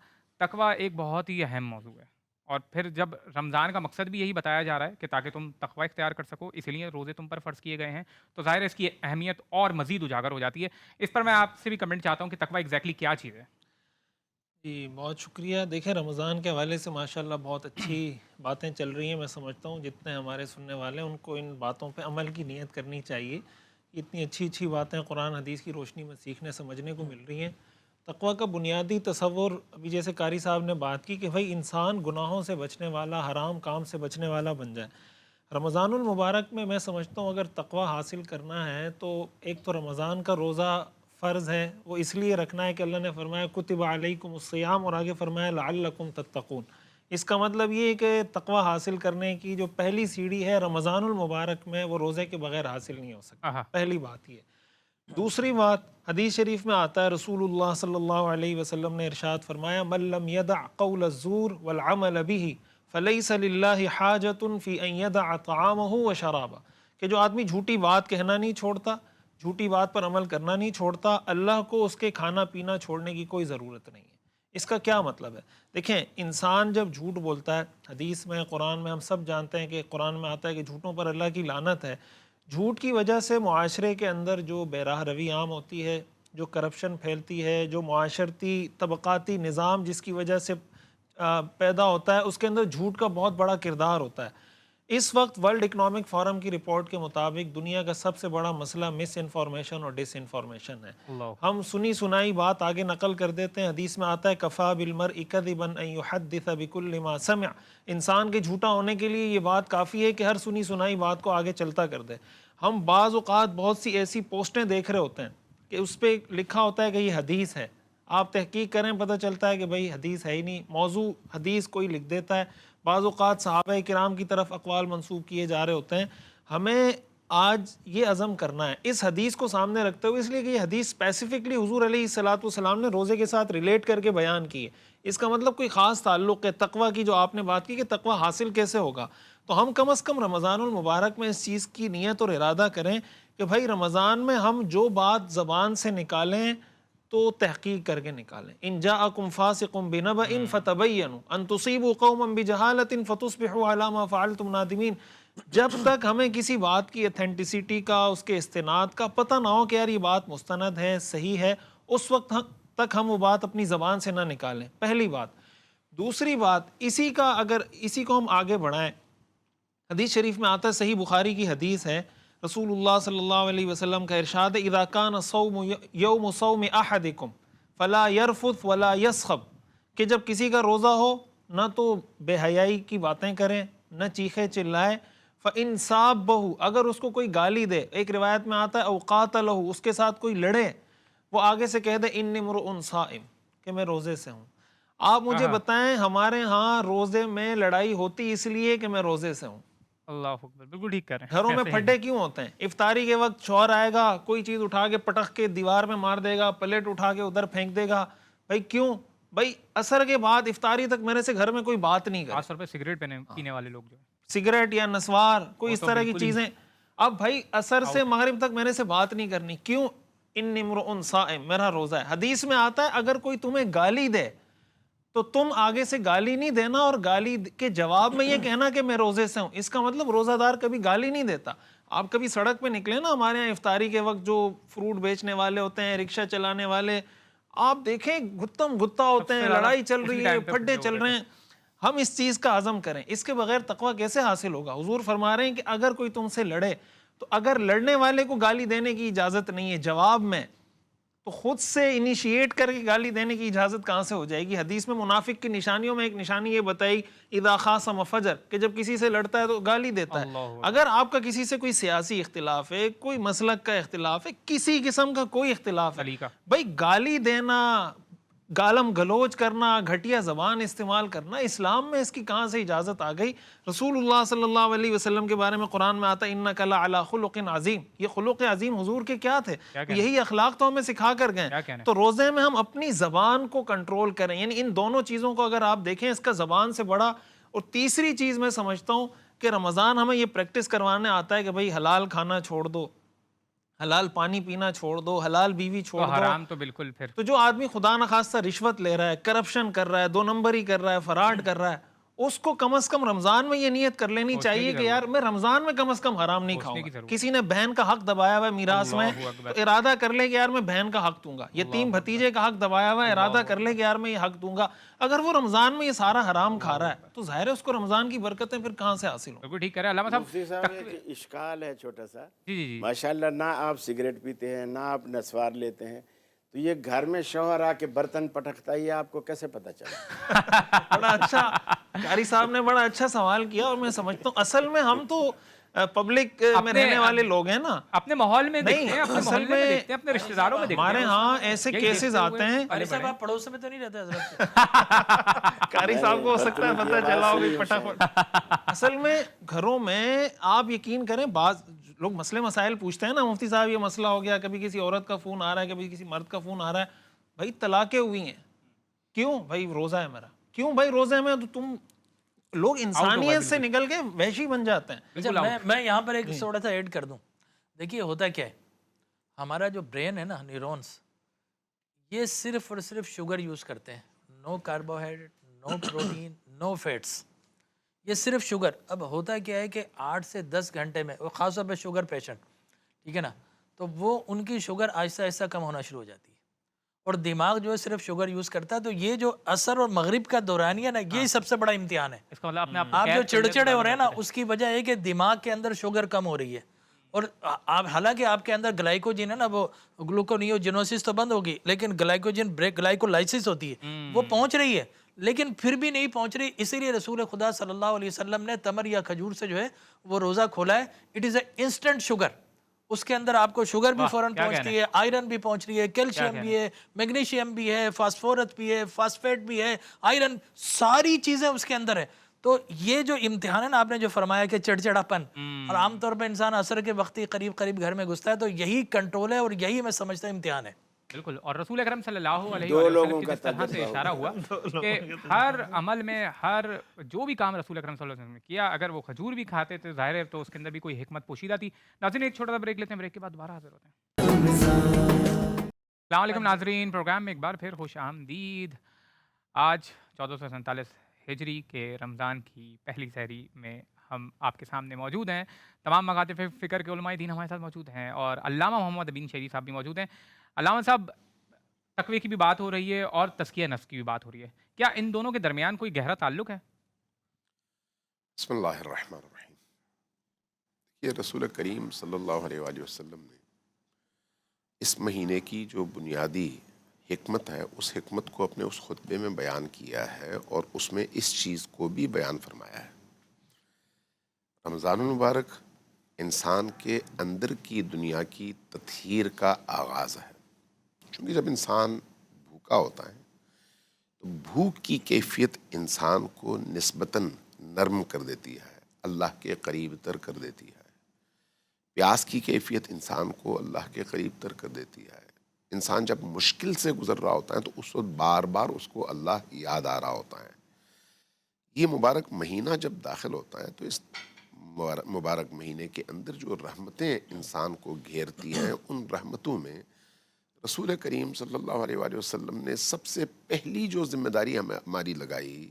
تقویٰ ایک بہت ہی اہم موضوع ہے، اور پھر جب رمضان کا مقصد بھی یہی بتایا جا رہا ہے کہ تاکہ تم تقویٰ اختیار کر سکو، اسی لیے روزے تم پر فرض کیے گئے ہیں، تو ظاہر ہے اس کی اہمیت اور مزید اجاگر ہو جاتی ہے۔ اس پر میں آپ سے بھی کمنٹ چاہتا ہوں کہ تقویٰ ایگزیکٹلی کیا چیز ہے؟ جی بہت شکریہ۔ دیکھیں رمضان کے حوالے سے ماشاءاللہ بہت اچھی باتیں چل رہی ہیں۔ میں سمجھتا ہوں جتنے ہمارے سننے والے ہیں ان کو ان باتوں پہ عمل کی نیت کرنی چاہیے۔ اتنی اچھی اچھی باتیں قرآن حدیث کی روشنی میں سیکھنے سمجھنے کو مل رہی ہیں۔ تقویٰ کا بنیادی تصور ابھی جیسے قاری صاحب نے بات کی کہ بھائی انسان گناہوں سے بچنے والا، حرام کام سے بچنے والا بن جائے۔ رمضان المبارک میں سمجھتا ہوں اگر تقویٰ حاصل کرنا ہے تو ایک تو رمضان کا روزہ فرض ہے، وہ اس لیے رکھنا ہے کہ اللہ نے فرمایا کتب علیکم الصیام، اور آگے فرمایا لعلکم تتقون۔ اس کا مطلب یہ ہے کہ تقویٰ حاصل کرنے کی جو پہلی سیڑھی ہے رمضان المبارک میں، وہ روزے کے بغیر حاصل نہیں ہو سکتی۔ پہلی بات یہ۔ دوسری بات، حدیث شریف میں آتا ہے رسول اللہ صلی اللہ علیہ وسلم نے ارشاد فرمایا من لم يدع قول الزور والعمل به فليس لله حاجة في ان يدع طعامه وشرابه، کہ جو آدمی جھوٹی بات کہنا نہیں چھوڑتا، جھوٹی بات پر عمل کرنا نہیں چھوڑتا، اللہ کو اس کے کھانا پینا چھوڑنے کی کوئی ضرورت نہیں ہے۔ اس کا کیا مطلب ہے؟ دیکھیں انسان جب جھوٹ بولتا ہے، حدیث میں قرآن میں ہم سب جانتے ہیں کہ قرآن میں آتا ہے کہ جھوٹوں پر اللہ کی لعنت ہے۔ جھوٹ کی وجہ سے معاشرے کے اندر جو بے راہ روی عام ہوتی ہے، جو کرپشن پھیلتی ہے، جو معاشرتی طبقاتی نظام جس کی وجہ سے پیدا ہوتا ہے، اس کے اندر جھوٹ کا بہت بڑا کردار ہوتا ہے۔ اس وقت ورلڈ اکنامک فورم کی رپورٹ کے مطابق دنیا کا سب سے بڑا مسئلہ مس انفارمیشن اور ڈس انفارمیشن ہے۔ ہم سنی سنائی بات آگے نقل کر دیتے ہیں۔ حدیث میں آتا ہے کفا بالمرء کذبا ان یحدث بکل ما سمع، انسان کے جھوٹا ہونے کے لیے یہ بات کافی ہے کہ ہر سنی سنائی بات کو آگے چلتا کر دے۔ ہم بعض اوقات بہت سی ایسی پوسٹیں دیکھ رہے ہوتے ہیں کہ اس پہ لکھا ہوتا ہے کہ یہ حدیث ہے، آپ تحقیق کریں پتہ چلتا ہے کہ بھائی حدیث ہے ہی نہیں، موضوع حدیث کوئی لکھ دیتا ہے۔ بعض اوقات صحابہ کرام کی طرف اقوال منسوب کیے جا رہے ہوتے ہیں۔ ہمیں آج یہ عزم کرنا ہے اس حدیث کو سامنے رکھتے ہوئے، اس لیے کہ یہ حدیث اسپیسیفکلی حضور علیہ الصلوۃ والسلام نے روزے کے ساتھ ریلیٹ کر کے بیان کی ہے۔ اس کا مطلب کوئی خاص تعلق ہے۔ تقویٰ کی جو آپ نے بات کی کہ تقویٰ حاصل کیسے ہوگا، تو ہم کم از کم رمضان المبارک میں اس چیز کی نیت اور ارادہ کریں کہ بھائی رمضان میں ہم جو بات زبان سے نکالیں تو تحقیق کر کے نکالیں. ان جاءکم فاسق بنبأ فتبینوا ان تصیبوا قوما بجہالۃ فتصبحوا علی ما فعلتم نادمین. جب تک ہمیں کسی بات کی اتھینٹسٹی کا، اس کے استناد کا پتہ نہ ہو کہ یار یہ بات مستند ہے، صحیح ہے، اس وقت تک ہم وہ بات اپنی زبان سے نہ نکالیں. پہلی بات. دوسری بات، اسی کو ہم آگے بڑھائیں. حدیث شریف میں آتا ہے، صحیح بخاری کی حدیث ہے، رسول اللہ صلی اللہ علیہ وسلم کا ارشاد ہے، اذا کان صوم یوم صوم احدکم فلا یرفث ولا یسخب، کہ جب کسی کا روزہ ہو نہ تو بے حیائی کی باتیں کریں، نہ چیخے چلائے. فإن صابہ، اگر اس کو کوئی گالی دے، ایک روایت میں آتا ہے او قاتلہ، اس کے ساتھ کوئی لڑے، وہ آگے سے کہہ دے انی امرؤ صائم، کہ میں روزے سے ہوں. آپ مجھے بتائیں ہمارے ہاں روزے میں لڑائی ہوتی اس لیے کہ میں روزے سے ہوں. اللہ اکبر، بالکل ٹھیک کر رہے ہیں. گھروں میں پھڈے کیوں ہوتے ہیں؟ افطاری کے وقت شوہر آئے گا، کوئی چیز اٹھا کے پٹخ کے دیوار میں مار دے گا، پلیٹ اٹھا کے ادھر پھینک دے گا. بھائی کیوں؟ بھائی عصر کے بعد افطاری تک میرے سے گھر میں کوئی بات نہیں کرے. خاص طور پہ سگریٹ پینے والے لوگ جو ہیں، سگریٹ یا نسوار، کوئی اس طرح کی چیزیں. اب بھائی عصر سے مغرب تک میرے سے بات نہیں کرنی. کیوں؟ ان امرؤ صائم، میرا روزہ ہے. حدیث میں آتا ہے اگر کوئی تمہیں گالی دے تو تم آگے سے گالی نہیں دینا، اور گالی کے جواب میں یہ کہنا کہ میں روزے سے ہوں. اس کا مطلب روزہ دار کبھی گالی نہیں دیتا. آپ کبھی سڑک پہ نکلے نا، ہمارے یہاں افطاری کے وقت جو فروٹ بیچنے والے ہوتے ہیں، رکشہ چلانے والے، آپ دیکھیں گتم گتا ہوتے ہیں، لڑائی چل رہی ہے، پھڈے چل رہے ہیں. ہم اس چیز کا عزم کریں. اس کے بغیر تقویٰ کیسے حاصل ہوگا؟ حضور فرما رہے ہیں کہ اگر کوئی تم سے لڑے تو اگر لڑنے والے کو گالی دینے کی اجازت نہیں ہے جواب میں، تو خود سے انیشیٹ کر کے گالی دینے کی اجازت کہاں سے ہو جائے گی؟ حدیث میں منافق کی نشانیوں میں ایک نشانی یہ بتائی، اذا خاصم فجر، کہ جب کسی سے لڑتا ہے تو گالی دیتا ہے. اگر آپ کا کسی سے کوئی سیاسی اختلاف ہے، کوئی مسلک کا اختلاف ہے، کسی قسم کا کوئی اختلاف ہے، بھائی گالی دینا، گالم گلوچ کرنا، گھٹیا زبان استعمال کرنا، اسلام میں اس کی کہاں سے اجازت آ گئی؟ رسول اللہ صلی اللہ علیہ وسلم کے بارے میں قرآن میں آتا ہے انک لعلی خلق عظیم. یہ خلق عظیم حضور کے کیا تھے؟ یہی اخلاق تو ہمیں سکھا کر گئے. تو روزے میں ہم اپنی زبان کو کنٹرول کریں. یعنی ان دونوں چیزوں کو اگر آپ دیکھیں، اس کا زبان سے بڑا. اور تیسری چیز میں سمجھتا ہوں کہ رمضان ہمیں یہ پریکٹس کروانے آتا ہے کہ بھائی حلال کھانا چھوڑ دو، حلال پانی پینا چھوڑ دو، حلال بیوی چھوڑ دو. حرام تو بالکل. پھر تو جو آدمی خدا نخواستہ رشوت لے رہا ہے، کرپشن کر رہا ہے، 2 نمبری کر رہا ہے، فراڈ کر رہا ہے، اس کو کم از کم رمضان میں یہ نیت کر لینی چاہیے کہ یار میں رمضان میں کم از کم حرام نہیں کھاؤں گا. کسی نے بہن کا حق دبایا ہوا ہے میراث میں، تو ارادہ کر لے کہ یار میں بہن کا حق دوں گا. یتیم بھتیجے کا حق دبایا ہوا ہے، ارادہ کر لے کہ یار میں یہ حق دوں گا. اگر وہ رمضان میں یہ سارا حرام کھا رہا ہے تو ظاہر ہے اس کو رمضان کی برکتیں پھر کہاں سے حاصل ہوں؟ بالکل ٹھیک کر رہے ہیں علامہ صاحب. مفتی صاحب ایک اشکال ہے چھوٹا سا. جی ماشاءاللہ، نہ آپ سگریٹ پیتے ہیں، نہ آپ نسوار لیتے ہیں، تو یہ گھر میں شوہر آ کے برتن پٹکتا ہے، یہ آپ کو کیسے پتہ چلا؟ بڑا اچھا قاری صاحب نے بڑا اچھا سوال کیا. اور میں سمجھتا ہوں اصل میں ہم تو پبلک میں رہنے والے لوگ ہیں نا، اپنے ماحول میں دیکھتے ہیں، نہیں اپنے اصل محلے میں دیکھتے ہیں، اپنے رشتہ داروں میں دیکھتے ہیں. ہمارے ہاں ایسے کیسز آتے ہیں. قاری صاحب آپ پڑوس میں تو نہیں رہتے حضرت؟ قاری صاحب کو ہو سکتا ہے پتہ چلا ہو بھی پٹافٹ. اصل میں گھروں میں آپ یقین کریں، بعض لوگ مسئلے مسائل پوچھتے ہیں نا، مفتی صاحب یہ مسئلہ ہو گیا، کبھی کسی عورت کا فون آ رہا ہے، کبھی کسی مرد کا فون آ رہا ہے، بھائی طلاقیں ہوئی ہیں. کیوں؟ بھائی روزہ ہے میرا. کیوں بھائی روزے میں؟ تو تم لوگ انسانیت سے نکل کے وحشی بن جاتے ہیں. اچھا میں یہاں پر ایک تھوڑا سا ایڈ کر دوں. دیکھیے ہوتا کیا ہے، ہمارا جو برین ہے نا، نیورونز، یہ صرف اور صرف شوگر یوز کرتے ہیں. نو کاربوہائیڈریٹ، نو پروٹین، نو فیٹس، یہ صرف شوگر. اب ہوتا کیا ہے کہ 8 سے 10 گھنٹے میں، وہ خاص طور پہ شوگر پیشنٹ، ٹھیک ہے نا، تو وہ ان کی شوگر آہستہ آہستہ کم ہونا شروع ہو جاتی ہے. اور دماغ جو ہے صرف شوگر یوز کرتا ہے. تو یہ جو عصر اور مغرب کا دورانیہ نا، یہ سب سے بڑا امتحان ہے. اس کا مطلب اپنے آپ جو چڑچڑے ہو رہے ہیں نا، اس کی وجہ ہے کہ دماغ کے اندر شوگر کم ہو رہی ہے. اور آپ حالانکہ آپ کے اندر گلائکوجن ہے نا، وہ گلوکونیوجینوسس تو بند ہوگی، لیکن گلائکولائسس ہوتی ہے، وہ پہنچ رہی ہے، لیکن پھر بھی نہیں پہنچ رہی. اسی لیے رسول خدا صلی اللہ علیہ وسلم نے تمر یا کھجور سے جو ہے وہ روزہ کھولا ہے. It is a instant sugar. اس کے اندر آپ کو شوگر بھی فوراً پہنچتی ہے، آئرن بھی پہنچ رہی ہے، کیلشیم بھی ہے، میگنیشیم بھی ہے، فاسفورس بھی ہے، فاسفیٹ بھی ہے، آئرن، ساری چیزیں اس کے اندر ہے. تو یہ جو امتحان ہے نا، آپ نے جو فرمایا کہ چڑچڑا پن، اور عام طور پہ انسان عصر کے وقت ہی قریب گھر میں گھستا ہے، تو یہی کنٹرول ہے اور یہی میں سمجھتا ہوں امتحان ہے. بالکل. اور رسول اکرم صلی اللہ علیہ وسلم کی جس طرح سے اشارہ ہوا کہ ہر عمل میں، ہر جو بھی کام رسول اکرم صلی اللہ علیہ وسلم نے کیا، اگر وہ کھجور بھی کھاتے تھے، ظاہر ہے تو اس کے اندر بھی کوئی حکمت پوشیدہ تھی. ناظرین ایک چھوٹا سا بریک لیتے ہیں، بریک کے بعد دوبارہ حاضر ہوتے ہیں. السلام علیکم ناظرین، پروگرام میں ایک بار پھر خوش آمدید۔ آج 1447 ہجری کے رمضان کی پہلی سحری میں ہم آپ کے سامنے موجود ہیں۔ تمام مکاتب فکر کے علماء دین ہمارے ساتھ موجود ہیں اور علامہ محمد امین شیری صاحب بھی موجود ہیں۔ علامہ صاحب، تقوی کی بھی بات ہو رہی ہے اور تزکیہ نفس کی بھی بات ہو رہی ہے، کیا ان دونوں کے درمیان کوئی گہرا تعلق ہے؟ بسم اللہ الرحمن الرحیم۔ یہ رسول کریم صلی اللہ علیہ وآلہ وسلم نے اس مہینے کی جو بنیادی حکمت ہے، اس حکمت کو اپنے اس خطبے میں بیان کیا ہے اور اس میں اس چیز کو بھی بیان فرمایا ہے۔ رمضان المبارک انسان کے اندر کی دنیا کی تطہیر کا آغاز ہے، چونکہ جب انسان بھوکا ہوتا ہے تو بھوک کی کیفیت انسان کو نسبتاً نرم کر دیتی ہے، اللہ کے قریب تر کر دیتی ہے۔ پیاس کی کیفیت انسان کو اللہ کے قریب تر کر دیتی ہے۔ انسان جب مشکل سے گزر رہا ہوتا ہے تو اس وقت بار بار اس کو اللہ یاد آ رہا ہوتا ہے۔ یہ مبارک مہینہ جب داخل ہوتا ہے تو اس مبارک مہینے کے اندر جو رحمتیں انسان کو گھیرتی ہیں، ان رحمتوں میں رسول کریم صلی اللہ علیہ وآلہ وسلم نے سب سے پہلی جو ذمہ داری ہماری لگائی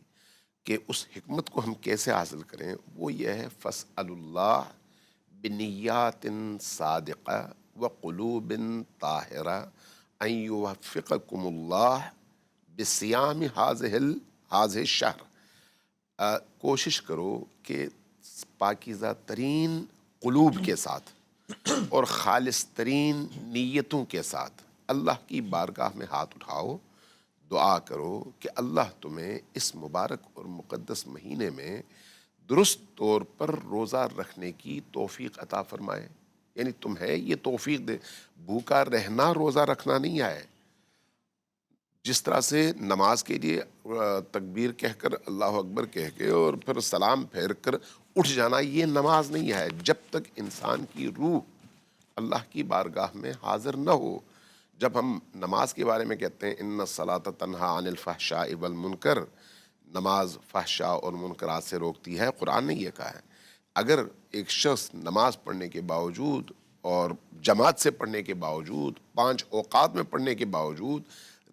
کہ اس حکمت کو ہم کیسے حاصل کریں، وہ یہ ہے فَاسْأَلُوا اللَّهَ بنیات صادقہ وقلوب طاہرہ ان یوفقکم اللہ بصیام ہذہ الشہر۔ کوشش کرو کہ پاکیزہ ترین قلوب کے ساتھ اور خالص ترین نیتوں کے ساتھ اللہ کی بارگاہ میں ہاتھ اٹھاؤ، دعا کرو کہ اللہ تمہیں اس مبارک اور مقدس مہینے میں درست طور پر روزہ رکھنے کی توفیق عطا فرمائے۔ یعنی تمہیں یہ توفیق دے، بھوکا رہنا روزہ رکھنا نہیں ہے۔ جس طرح سے نماز کے لیے تکبیر کہہ کر اللہ اکبر کہہ کے اور پھر سلام پھیر کر اٹھ جانا، یہ نماز نہیں ہے جب تک انسان کی روح اللہ کی بارگاہ میں حاضر نہ ہو۔ جب ہم نماز کے بارے میں کہتے ہیں ان الصلاۃ تنہی عن الفحشاء والمنکر، نماز فحشاء اور منکرات سے روکتی ہے، قرآن نے یہ کہا ہے۔ اگر ایک شخص نماز پڑھنے کے باوجود اور جماعت سے پڑھنے کے باوجود، 5 اوقات میں پڑھنے کے باوجود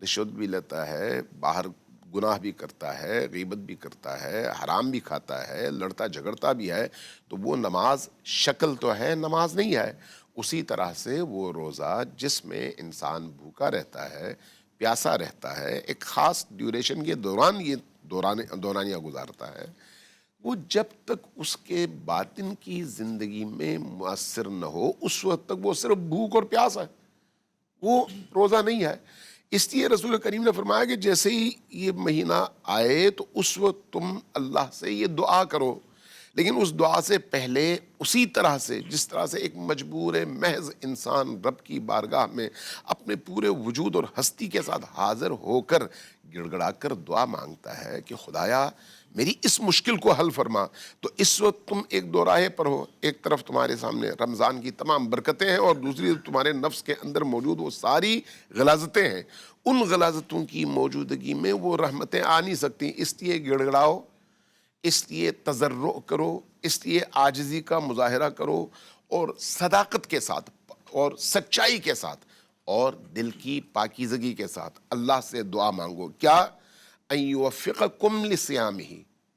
رشوت بھی لیتا ہے، باہر گناہ بھی کرتا ہے، غیبت بھی کرتا ہے، حرام بھی کھاتا ہے، لڑتا جھگڑتا بھی ہے، تو وہ نماز شکل تو ہے، نماز نہیں ہے۔ اسی طرح سے وہ روزہ جس میں انسان بھوکا رہتا ہے، پیاسا رہتا ہے، ایک خاص ڈیوریشن کے دوران یہ دورانیہ گزارتا ہے، وہ جب تک اس کے باطن کی زندگی میں مؤثر نہ ہو اس وقت تک وہ صرف بھوک اور پیاس ہے، وہ روزہ نہیں ہے۔ اس لیے رسول کریم نے فرمایا کہ جیسے ہی یہ مہینہ آئے تو اس وقت تم اللہ سے یہ دعا کرو، لیکن اس دعا سے پہلے اسی طرح سے جس طرح سے ایک مجبور محض انسان رب کی بارگاہ میں اپنے پورے وجود اور ہستی کے ساتھ حاضر ہو کر گڑ گڑا کر دعا مانگتا ہے کہ خدایا میری اس مشکل کو حل فرما، تو اس وقت تم ایک دو راہے پر ہو۔ ایک طرف تمہارے سامنے رمضان کی تمام برکتیں ہیں اور دوسری تمہارے نفس کے اندر موجود وہ ساری غلاظتیں ہیں۔ ان غلاظتوں کی موجودگی میں وہ رحمتیں آ نہیں سکتی، اس لیے گڑ گڑاؤ، اس لیے تضرع کرو، اس لیے عاجزی کا مظاہرہ کرو اور صداقت کے ساتھ اور سچائی کے ساتھ اور دل کی پاکیزگی کے ساتھ اللہ سے دعا مانگو۔ کیا؟ ان یوفقکم لصیامہ،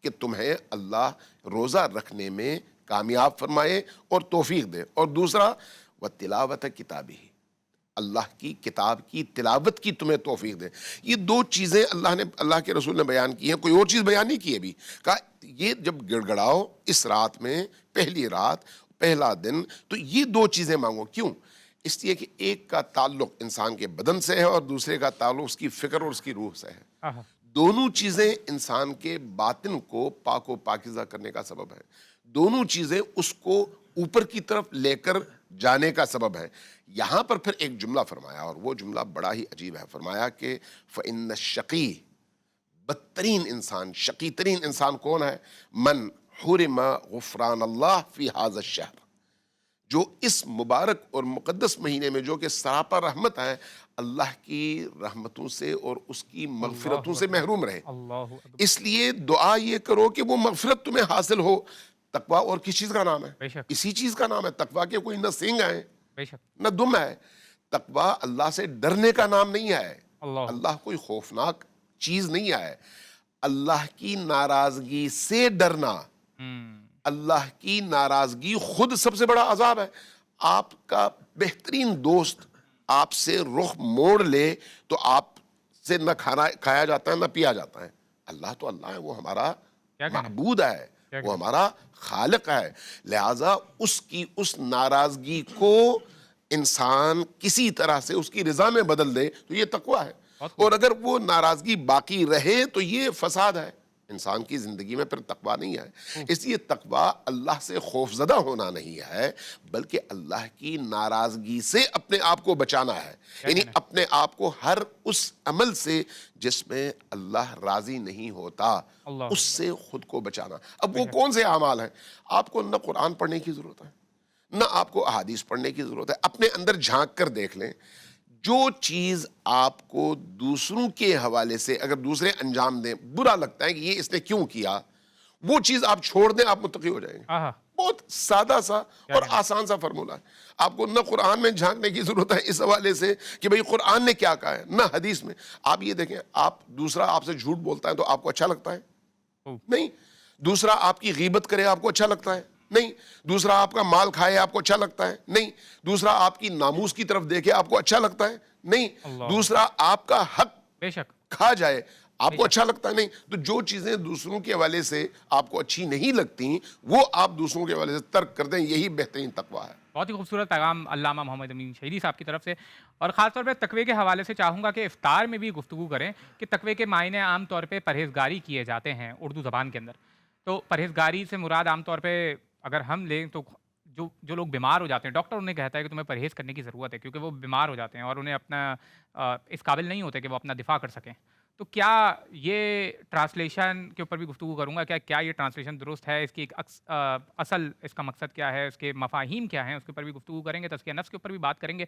کہ تمہیں اللہ روزہ رکھنے میں کامیاب فرمائے اور توفیق دے، اور دوسرا وتلاوت کتابہ، اللہ کی کتاب کی تلاوت کی تمہیں توفیق دے۔ یہ دو چیزیں اللہ کے رسول نے بیان کی ہیں، کوئی اور چیز بیان نہیں کی ابھی۔ کہا یہ جب گڑ گڑاؤ اس رات میں، پہلی رات پہلا دن، تو یہ دو چیزیں مانگو۔ کیوں؟ اس لیے کہ ایک کا تعلق انسان کے بدن سے ہے اور دوسرے کا تعلق اس کی فکر اور اس کی روح سے ہے۔ دونوں چیزیں انسان کے باطن کو پاک و پاکیزہ کرنے کا سبب ہے، دونوں چیزیں اس کو اوپر کی طرف لے کر جانے کا سبب ہے۔ یہاں پر پھر ایک جملہ فرمایا اور وہ جملہ بڑا ہی عجیب ہے، فرمایا کہ فَإِنَّ الشَّقِيَّ، بدترین انسان، شقی ترین انسان کون ہے؟ من حرم غفران اللہ فی هذا الشہر، جو اس مبارک اور مقدس مہینے میں جو کہ سراپا رحمت ہے، اللہ کی رحمتوں سے اور اس کی مغفرتوں سے محروم رہے۔ اس لیے دعا یہ کرو کہ وہ مغفرت تمہیں حاصل ہو۔ تقویٰ اور کس چیز کا نام ہے؟ اسی چیز کا نام ہے تقویٰ، کے کوئی نہ سینگ ہے نہ دم ہے۔ تقوی اللہ سے ڈرنے کا نام نہیں ہے. اللہ اللہ کوئی خوفناک چیز نہیں ہے. اللہ کی ناراضگی سے ڈرنا، اللہ کی ناراضگی خود سب سے بڑا عذاب ہے. آپ کا بہترین دوست آپ سے رخ موڑ لے تو آپ سے نہ کھانا کھایا جاتا ہے نہ پیا جاتا ہے. اللہ تو اللہ ہے، وہ ہمارا معبود ہے، وہ ہمارا خالق ہے. لہذا اس کی اس ناراضگی کو انسان کسی طرح سے اس کی رضا میں بدل دے تو یہ تقویٰ ہے. اور اگر وہ ناراضگی باقی رہے تو یہ فساد ہے. انسان کی زندگی میں پھر تقویٰ نہیں ہے. اس لیے تقویٰ اللہ سے خوف زدہ ہونا نہیں ہے، بلکہ اللہ کی ناراضگی سے اپنے آپ کو بچانا ہے. یعنی اپنے آپ کو ہر اس عمل سے جس میں اللہ راضی نہیں ہوتا اس سے خود کو بچانا. اب وہ کون سے اعمال ہیں؟ آپ کو نہ قرآن پڑھنے کی ضرورت ہے، نہ آپ کو احادیث پڑھنے کی ضرورت ہے. اپنے اندر جھانک کر دیکھ لیں. جو چیز آپ کو دوسروں کے حوالے سے اگر دوسرے انجام دیں برا لگتا ہے کہ یہ اس نے کیوں کیا، وہ چیز آپ چھوڑ دیں، آپ متقی ہو جائیں گے. بہت سادہ سا اور آسان سا فرمولہ ہے. آپ کو نہ قرآن میں جھانکنے کی ضرورت ہے اس حوالے سے کہ بھئی قرآن نے کیا کہا ہے، نہ حدیث میں. آپ یہ دیکھیں، آپ دوسرا آپ سے جھوٹ بولتا ہے تو آپ کو اچھا لگتا ہے؟ نہیں. دوسرا آپ کی غیبت کرے آپ کو اچھا لگتا ہے؟ نہیں. دوسرا آپ کا مال کھائے آپ کو اچھا لگتا ہے؟ نہیں. دوسرا آپ کی ناموس کی طرف دیکھے آپ کو اچھا لگتا ہے؟ نہیں. دوسرا آپ کا حق بے شک کھا جائے آپ کو اچھا لگتا ہے؟ نہیں. تو جو چیزیں دوسروں کے حوالے سے آپ کو اچھی نہیں لگتی وہ آپ دوسروں کے حوالے سے ترک کر دیں. یہی بہترین تقویٰ ہے. بہت ہی خوبصورت پیغام علامہ محمد امین شہیدی صاحب کی طرف سے. اور خاص طور پہ تقوی کے حوالے سے چاہوں گا کہ افطار میں بھی گفتگو کریں کہ تقوی کے معنی عام طور پہ پرہیزگاری کیے جاتے ہیں اردو زبان کے اندر. تو پرہیزگاری سے مراد عام طور پہ اگر ہم لیں تو جو لوگ بیمار ہو جاتے ہیں، ڈاکٹر انہیں کہتا ہے کہ تمہیں پرہیز کرنے کی ضرورت ہے کیونکہ وہ بیمار ہو جاتے ہیں اور انہیں اپنا اس قابل نہیں ہوتے کہ وہ اپنا دفاع کر سکیں. تو کیا یہ ٹرانسلیشن کے اوپر بھی گفتگو کروں گا، کیا یہ ٹرانسلیشن درست ہے، اس کی ایک اصل اس کا مقصد کیا ہے، اس کے مفاہیم کیا ہیں، اس کے اوپر بھی گفتگو کریں گے. تزکیہ نفس کے اوپر بھی بات کریں گے.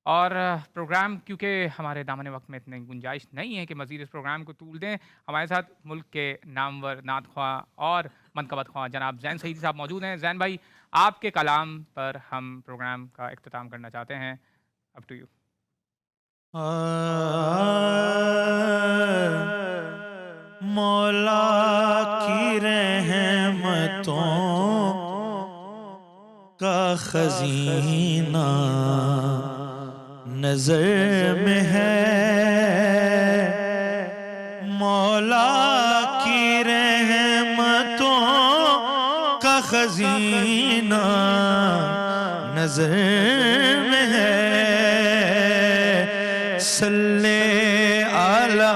اور پروگرام کیونکہ ہمارے دامن وقت میں اتنی گنجائش نہیں ہے کہ مزید اس پروگرام کو طول دیں. ہمارے ساتھ ملک کے نامور نعت خواہ اور منقبت خواہ جناب زین سعیدی صاحب موجود ہیں. زین بھائی، آپ کے کلام پر ہم پروگرام کا اختتام کرنا چاہتے ہیں. اب ٹو یو. مولا کی رحمتوں کا خزینہ نظر میں ہے، مولا کی رحمتوں کا خزینہ نظر میں ہے. صلی علی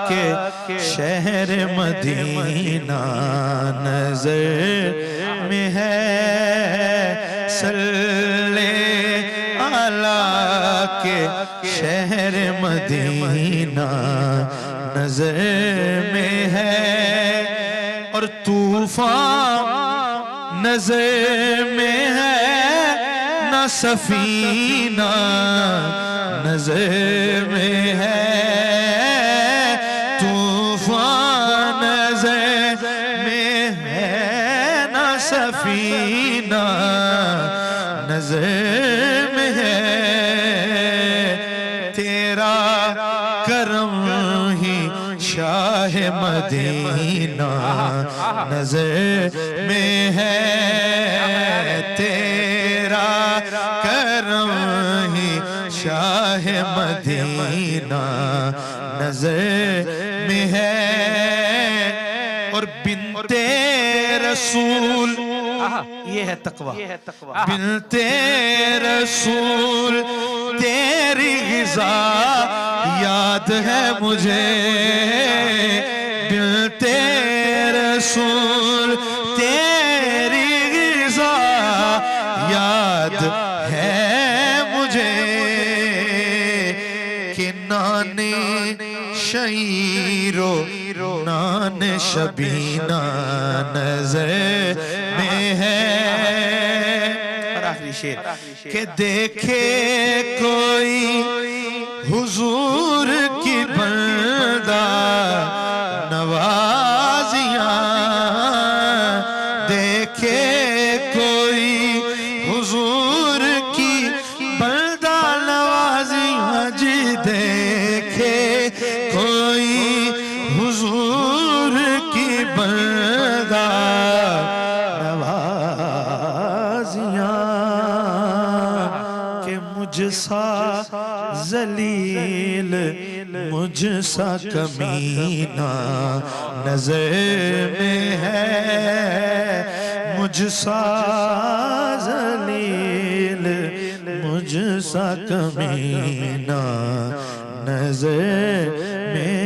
کے شہر مدینہ نظر میں ہے، صلی علی کے شہر مدینہ نظر میں ہے. اور طوفان نظر میں ہے، نہ سفینہ نظر میں ہے، طوفان نظر میں ہے، نہ سفینہ نظر میں ہے. تیرا کرم ہی شاہ مدینہ نظر میں ہے، تیرا کرم ہی شاہ مدینہ نظر میں ہے. اور بنت رسول، یہ ہے تقویٰ، بنت رسول تیری غذا یاد ہے مجھے، بنت رسول تیری غذا یاد ہے مجھے. کہ نان شعیرو نان شبینہ نظر میں ہے. اور آخری شعر کہ دیکھے کوئی حضور کی بندہ نوازیاں، دیکھے کوئی حضور کی بندہ کہ مجھ سا ذلیل مجھ سا کمینہ نظر میں ہے، مجھ سا ذلیل مجھ سا کمینہ نظر میں